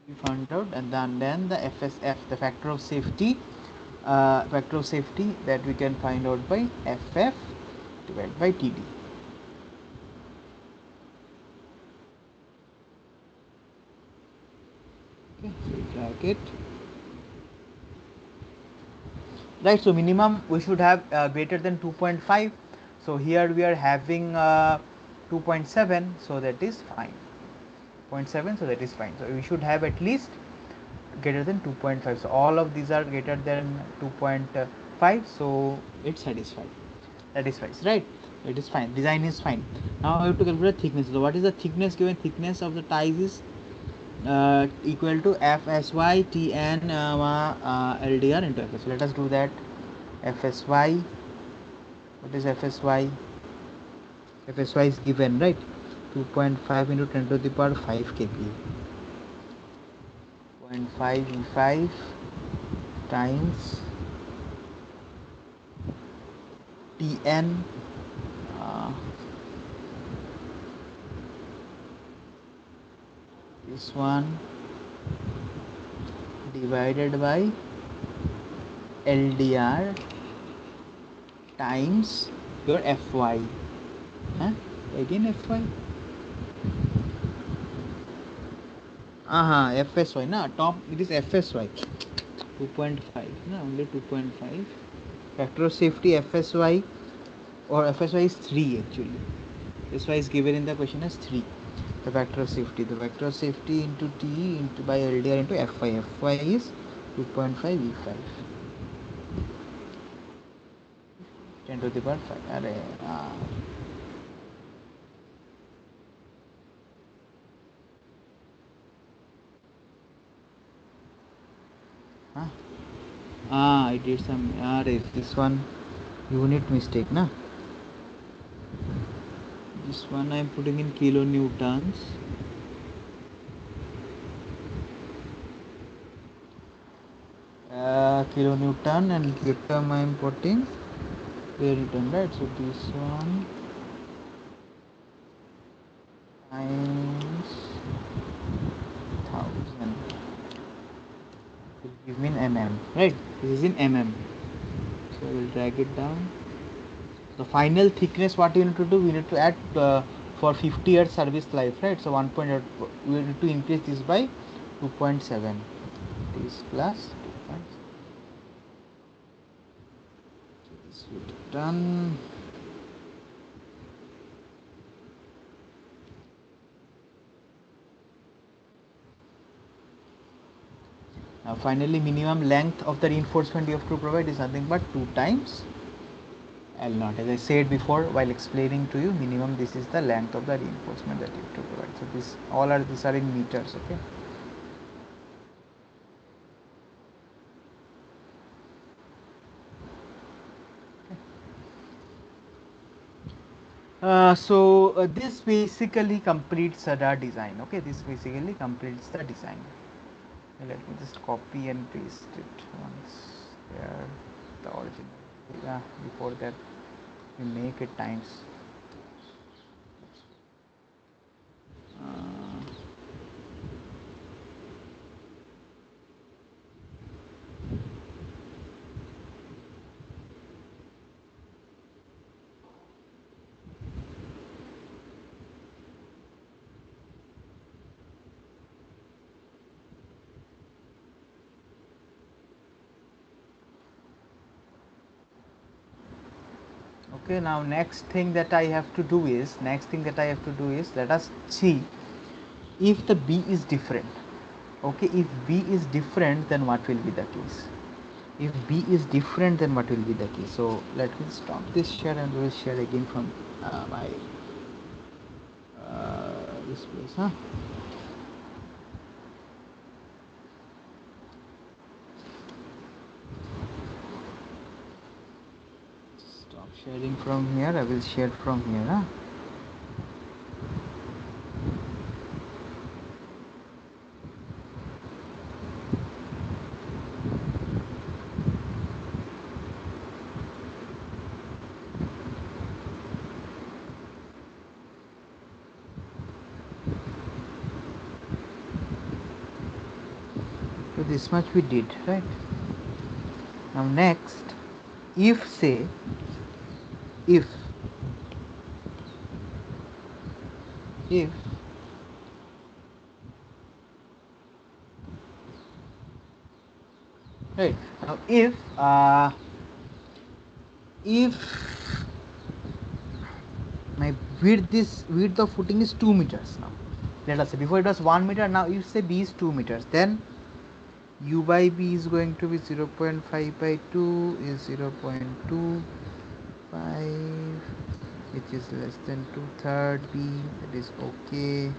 We found out, and then the FSF, the factor of safety that we can find out by FF divided by TD. Okay, so drag it. Right, so minimum we should have greater than 2.5. So here we are having 2.7, so that is fine. 0.7, so that is fine. So we should have at least greater than 2.5. So all of these are greater than 2.5, so it's satisfied. Satisfies, right? It is fine. Design is fine. Now I have to calculate thickness. So what is the thickness given? Thickness of the ties is equal to FSY TN LDR into FS. So let us do that. FSY. What is FSY? FSY is given, right? 2.5 into 10 to the power 5 kPa. 0.5 E5 times Tn this one divided by LDR times your Fy. Huh? Again Fy. FSY. Na top it is FSY. 2.5. No, only 2.5. Factor of safety FSY, or FSY is 3 actually. FSY is given in the question as 3. The factor of safety. The factor of safety into T into by LDR into Fy. Fy is 2.5 E5. 10 to the power 5. I did some this one unit mistake, na. This one I am putting in kilonewtons. Kilonewton, and Newton I am putting kilonewton, right? So this one times 1000 will give me in mm, right? This is in mm. So we'll drag it down. The final thickness, what we need to do, we need to add for 50 years service life, right? So 1.8, we need to increase this by 2.7. This plus 2.7. This will be done. Now finally, minimum length of the reinforcement you have to provide is nothing but 2 times L naught. As I said before while explaining to you, minimum this is the length of the reinforcement that you have to provide. So this all are these are in meters, okay? This basically completes the design. Okay, this basically completes the design. Let me just copy and paste it once there, the original. Yeah, before that we make it times. Uh, okay, now next thing that I have to do is let us see if the b is different. Okay, if b is different, then what will be the case? If b is different, then what will be the case? So let me stop this share and we will share again from my this place, huh? Stop sharing from here. I will share from here, huh? So this much we did, right? Now next, if say if if right now if my width of footing is 2 meters now. Let us say before it was 1 meter. Now if say b is 2 meters, then u by b is going to be 0.5 by 2 is 0.25, which is less than 2/3 b. That is okay.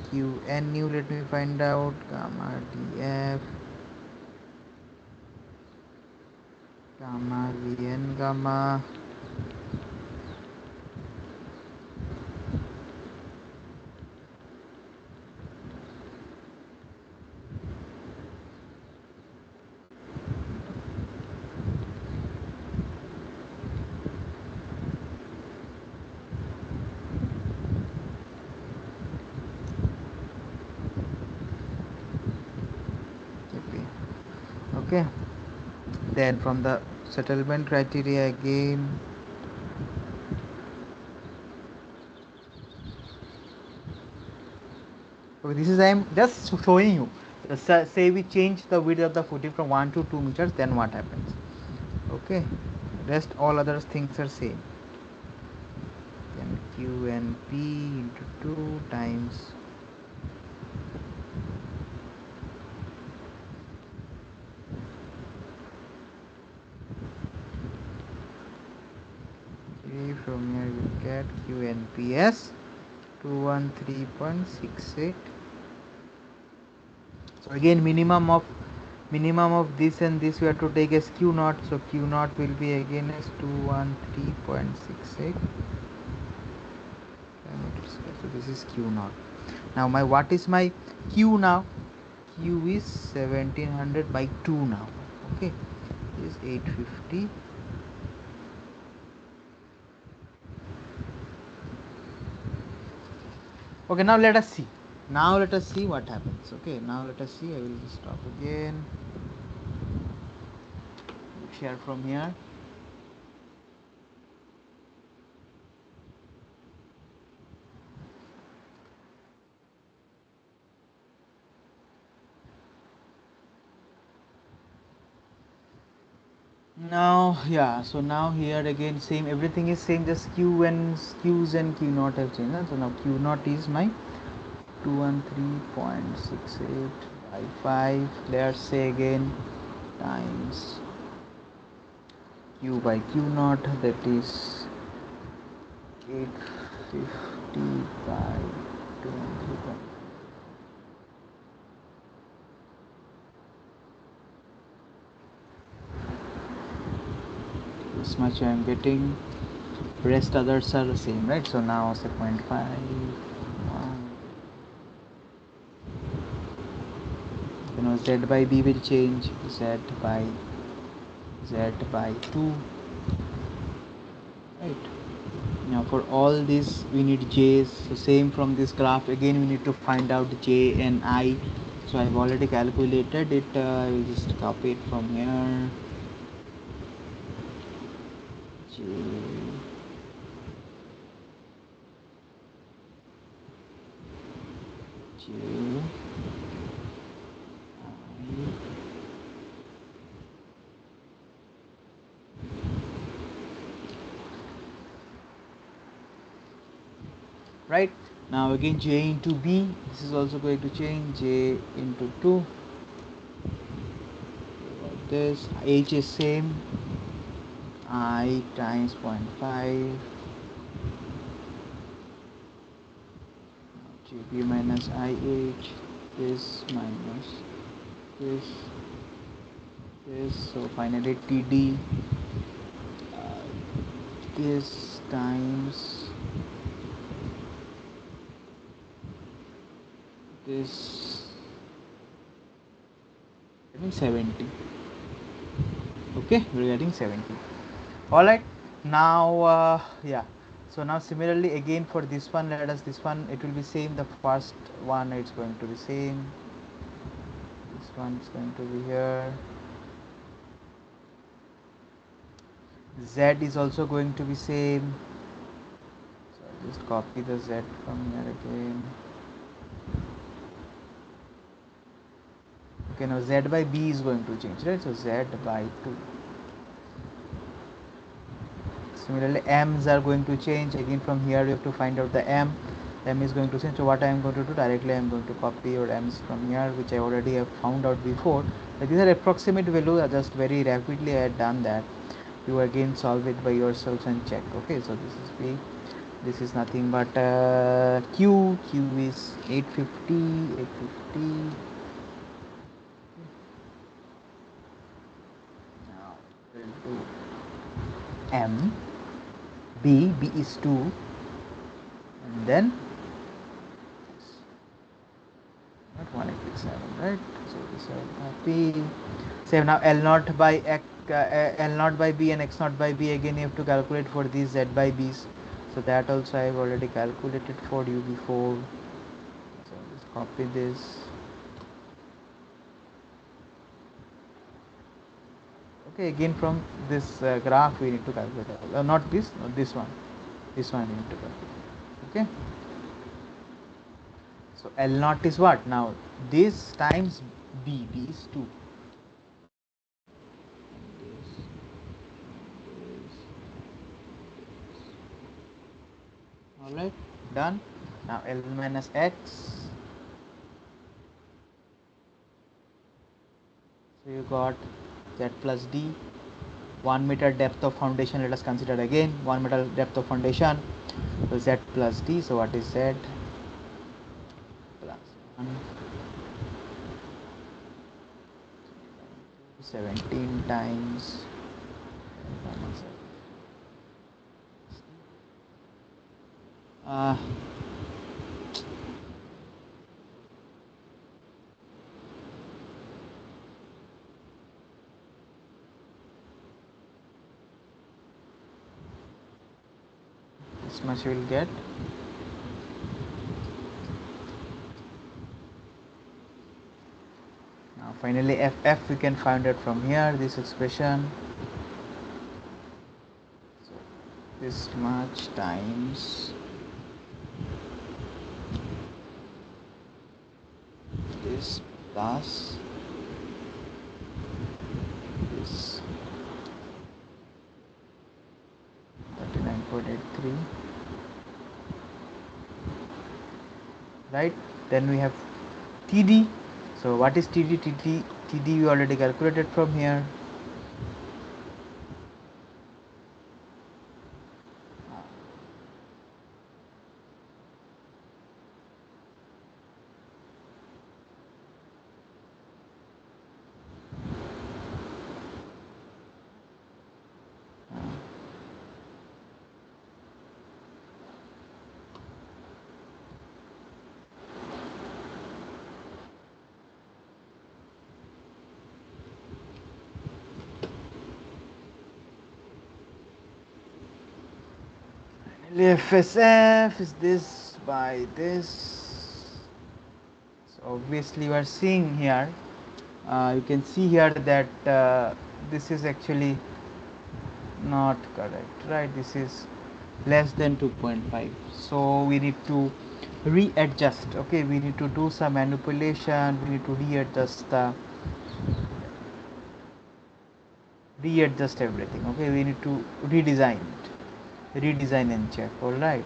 Q n nu, let me find out gamma df gamma vn gamma kp. Okay, then from the settlement criteria again, okay, this is I am just showing you. Say we change the width of the footing from 1 to 2 meters, then what happens? Okay, rest all other things are same. Then q and p into 2 times 3, from here we get q and p as 213.68. So again minimum of this and this we have to take as q naught. So q naught will be again as 213.68 parameters. So this is q naught. Now my what is my q now? Q is 1700 by 2 now. Okay, is 850. Okay, now let us see. Now let us see what happens. Okay, now let us see. I will just stop again. Share from here. Now yeah, so now here again same, everything is same, just q and q's and q naught have changed, huh? So now q naught is my 213.68 by 5, let's say again, times q by q naught, that is 850 by 213. This much I am getting. rest others are the same, right? So now say 0.5 z by b will change by z by 2, right? Now for all this we need j's, so same from this graph again we need to find out j and I. So I've already calculated it. I will just copy it from here. J, J, I. Right, now again j into b, this is also going to change, j into 2, this h is same, I times 0.5, jb minus ih, this minus this, so finally td, this times this, getting 70. Okay, we're getting 70. All right, now yeah, so now similarly again for this one, let us, this one it will be same, the first one it's going to be same, this one is going to be here, z is also going to be same, so I'll just copy the z from here again. Okay, now z by b is going to change, right? So z by 2. Similarly m's are going to change, again from here you have to find out the m is going to change. So what I am going to do, directly I am going to copy your m's from here, which I already have found out before. Like these are approximate values, just very rapidly I had done that. You again solve it by yourselves and check. Okay, so this is b, this is nothing but q is 850. Now we'll do m, b is 2, and then not 1867, right? So this is copy. Same, now L naught by x, L naught by b and x naught by b, again you have to calculate for these z by b's. So that also I have already calculated for you before. So just copy this. Okay, again from this graph we need to calculate. Not this, not this one. This one we need to calculate. Okay. So L naught is what? Now this times b is 2. Alright, done. Now L minus x. So you got z plus d. 1 meter depth of foundation, let us consider again 1 meter depth of foundation. So z plus d. So what is z? Plus 1. 17 times this much you will get. Now finally ff we can find it from here, this expression. So this much times this plus this 39.83, right? Then we have td. So what is td? Td we already calculated from here. LFSF is this by this. So obviously you are seeing here, you can see here that this is actually not correct, right? This is less than 2.5, so we need to readjust. Okay, we need to do some manipulation, we need to readjust everything. Okay, we need to redesign and check. All right,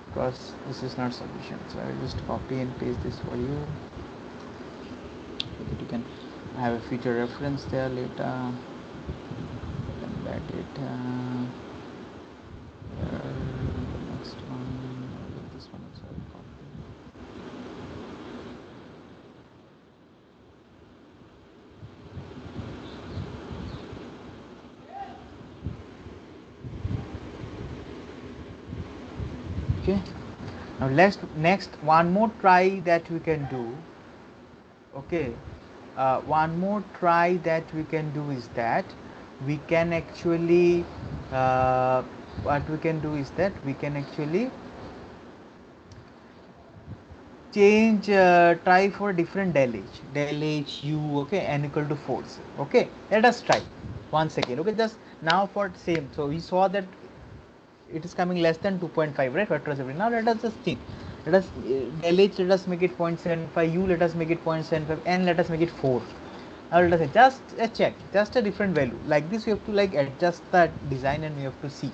because this is not sufficient, so I will just copy and paste this for you so that you can have a future reference there later. Embed it here. Next one, this one also I will copy. Okay, now let's next one more try that we can do. Okay, one more try that we can do is that we can actually what we can do is that we can actually change try for different del h u. Okay, n equal to force. Okay, let us try once again. Okay, just now for same, so we saw that it is coming less than 2.5, right? Vector safety. Now let us just think. Let us del h, let us make it 0.75, u let us make it 0.75, and let us make it 4. Now let us say just a check, just a different value. Like this, you have to like adjust the design, and you have to see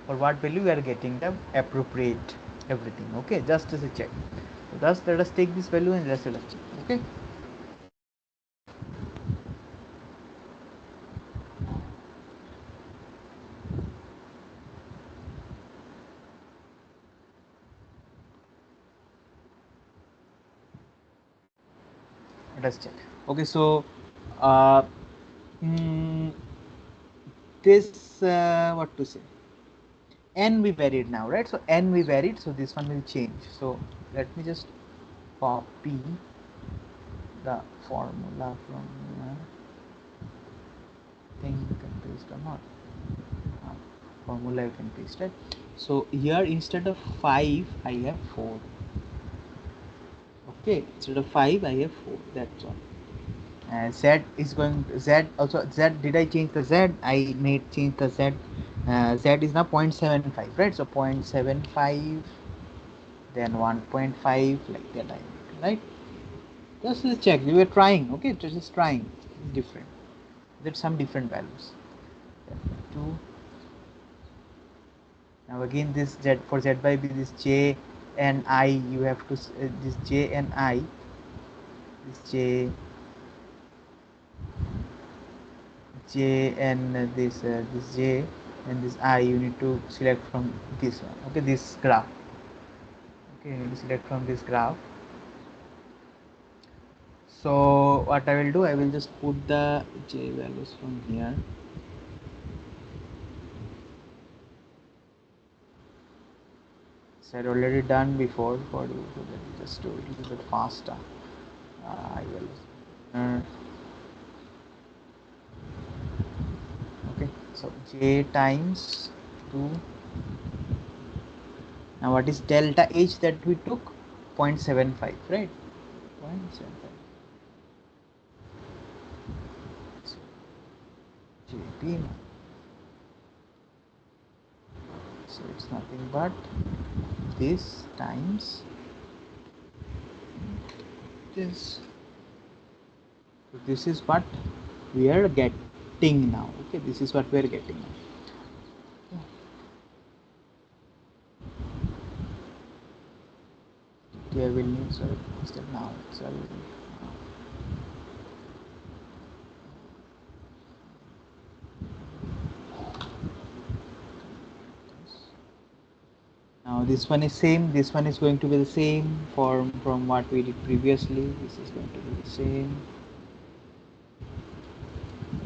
for what value we are getting the appropriate everything. Okay, just as a check. So thus let us take this value and let us check. Okay. Let us check. Okay, so uh, mm, this what to say, n we varied now, right? So n we varied, so this one will change. So let me just copy the formula from here. Think you can paste or not. uh, Formula you can paste, right? So here instead of 5 I have 4. Okay, instead of 5 I have 4, that's all. Z is going Z also. Z, did I change the Z? I made change the Z. Z is now 0.75, right? So 0.75, then 1.5, like that I made, right? Just check. We were trying. Okay, just trying. Different. There's some different values. Then 2. Now again this Z, for Z by B, this J and I, you have to this J and I, this J and this J and this I, you need to select from this one. Okay, this graph. Okay, you need to select from this graph. So what I will do, I will just put the J values from here. So I had already done before for you, so let me just do it a little bit faster. I will. Okay, so J times 2. Now what is delta H that we took? 0.75, right? 0.75. So JP. So it's nothing but this times this. So this is what we are getting now. Okay, this is what we are getting now. Okay, I will need, sorry, step now. So I will, now this one is same, this one is going to be the same form from what we did previously. This is going to be the same.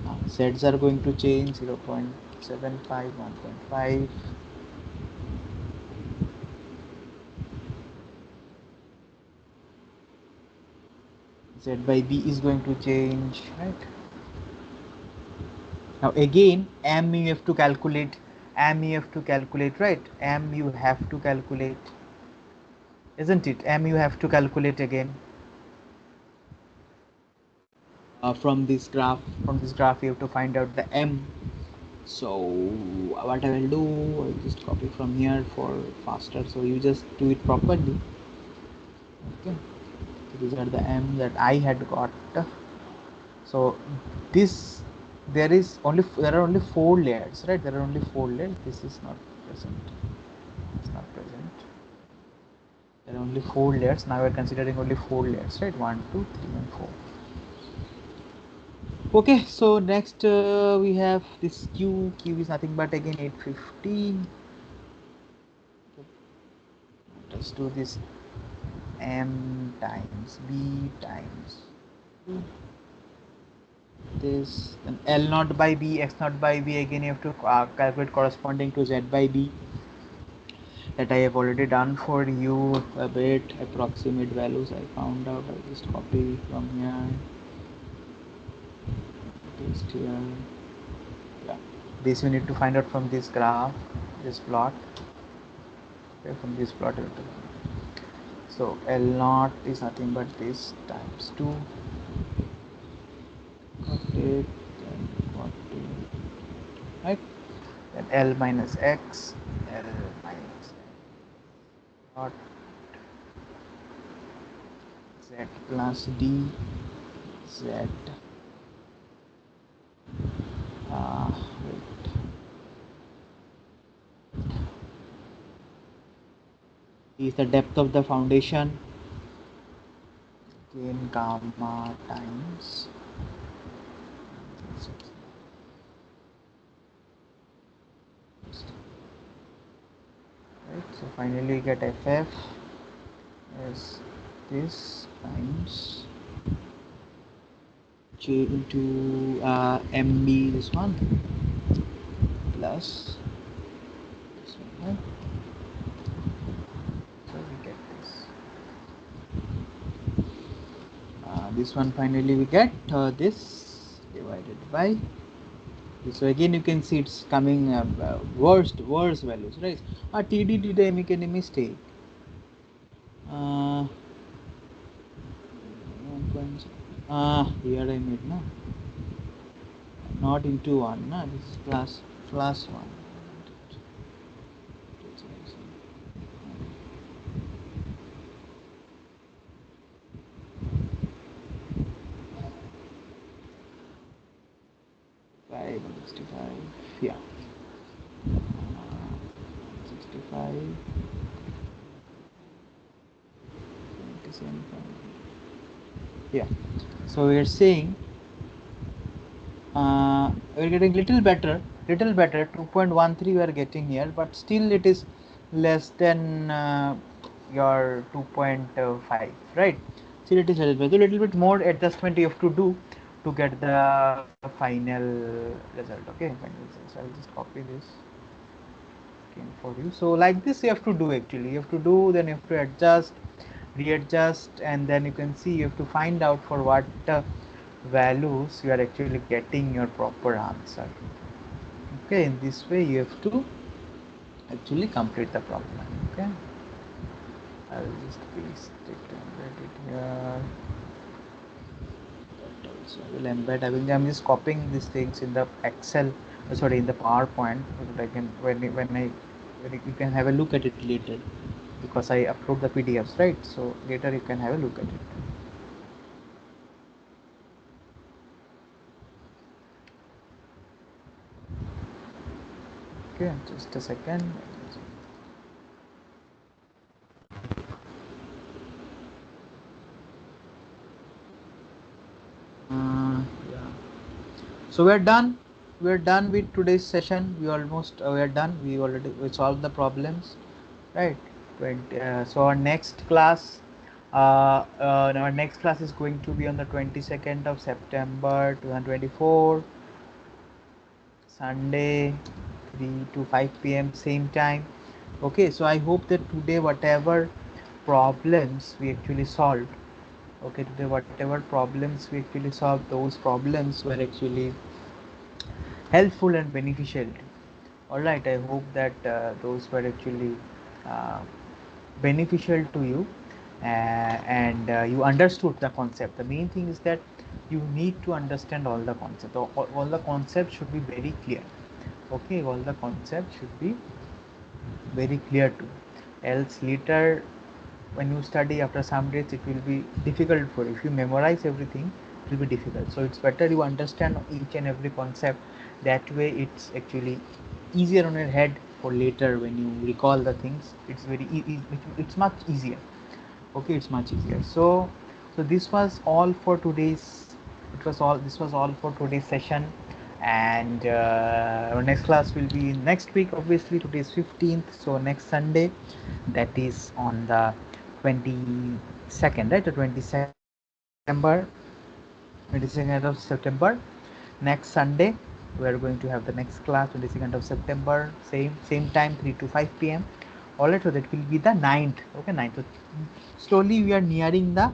Now Z's are going to change 0.75, 1.5. Z by B is going to change, right? Now again, M you have to calculate M you have to calculate, right? M you have to calculate, isn't it? M you have to calculate again. From this graph, you have to find out the M. So what I will do, I'll just copy from here for faster, so you just do it properly. Okay, so these are the M that I had got. So this, there are only 4 layers, right? There are only 4 layers. This is not present, it's not present. There are only 4 layers. Now we're considering only 4 layers, right? 1, 2, 3 and 4. Okay, so next we have this Q. Q is nothing but again 850. Let's do this M times B times this, and L naught by B, X naught by B. Again you have to calculate corresponding to Z by B, that I have already done for you a bit. Approximate values I found out. I just copy from here, paste here. Yeah, this you need to find out from this graph, this plot. Okay, from this plot you have to find. So L naught is nothing but this times 2. Got it. Then got it. Right. Then L minus X, L minus dot Z plus D, Z. Wait. Is the depth of the foundation. Again gamma times. Right. So finally we get FF is this times J into MB, this one, plus this one, right? So we get this one. Finally we get this divided by this. So again you can see it's coming worse values, right? TD did I make any mistake? Here I made no, not into 1, no, this is plus 1. 565, yeah, 65, 27, yeah. So we are saying we're getting little better 2.13 we are getting here, but still it is less than your 2.5, right? Still it is little bit more adjustment you have to do to get the final result. Okay, final result. So I'll just copy this again for you. So like this you have to do, actually you have to do, then you have to adjust, readjust, and then you can see you have to find out for what values you are actually getting your proper answer. Okay, in this way you have to actually complete the problem. Okay, I will just paste it and write it here. That also I will embed. I'm just copying these things in the Excel, sorry, in the PowerPoint, so that I can you can have a look at it later, because I upload the PDFs, right? So later you can have a look at it. Okay, just a second. Yeah. So we're done with today's session. We're done. We solved the problems, right? So our next class is going to be on the 22nd of September 2024, Sunday, 3 to 5 p.m. same time. Okay, so I hope that today whatever problems we actually solved, okay, today whatever problems we actually solved, those problems were actually helpful and beneficial All right, I hope that those were actually uh, beneficial to you, and you understood the concept. The main thing is that you need to understand all the concept. All the concepts should be very clear. Okay, all the concepts should be very clear to you. Else later when you study after some days it will be difficult for you. If you memorize everything it will be difficult, so it's better you understand each and every concept. That way it's actually easier on your head for later when you recall the things. It's it's much easier. Okay, it's much easier. So this was all for today's, this was all for today's session. And our next class will be next week. Obviously today is 15th, so next Sunday, that is on the 22nd, right? The 22nd of September. 22nd of September, next Sunday we are going to have the next class. 22nd of September, same time, 3 to 5 p.m. All right, so that will be the ninth. Okay, ninth. So slowly we are nearing the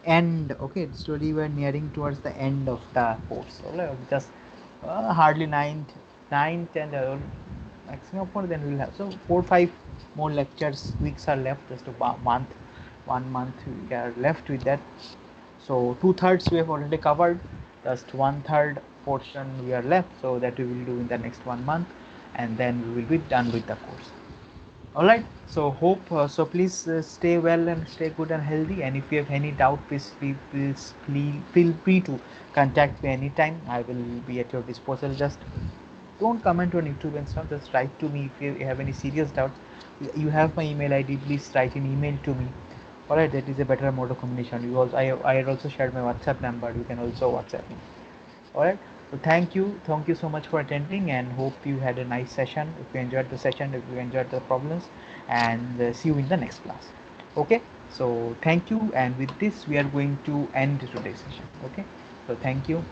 end. Okay, slowly we are nearing towards the end of the course. All right, just hardly ninth and maximum more, then we'll have so 4 5 more lectures. Weeks are left, just a month, 1 month we are left with that. So 2/3 we have already covered, just 1/3 portion we are left, so that we will do in the next 1 month, and then we will be done with the course. All right, so hope so please stay well and stay good and healthy. And if you have any doubt, please feel free to contact me anytime. I will be at your disposal. Just don't comment on YouTube and stuff. Just write to me if you have any serious doubts. You have my email ID. Please write an email to me. All right, that is a better mode of communication. I had also shared my WhatsApp number. You can also WhatsApp me. All right, so thank you so much for attending, and hope you had a nice session. If you enjoyed the session, if you enjoyed the problems, and see you in the next class. Okay, so thank you, and with this we are going to end today's session. Okay, so thank you.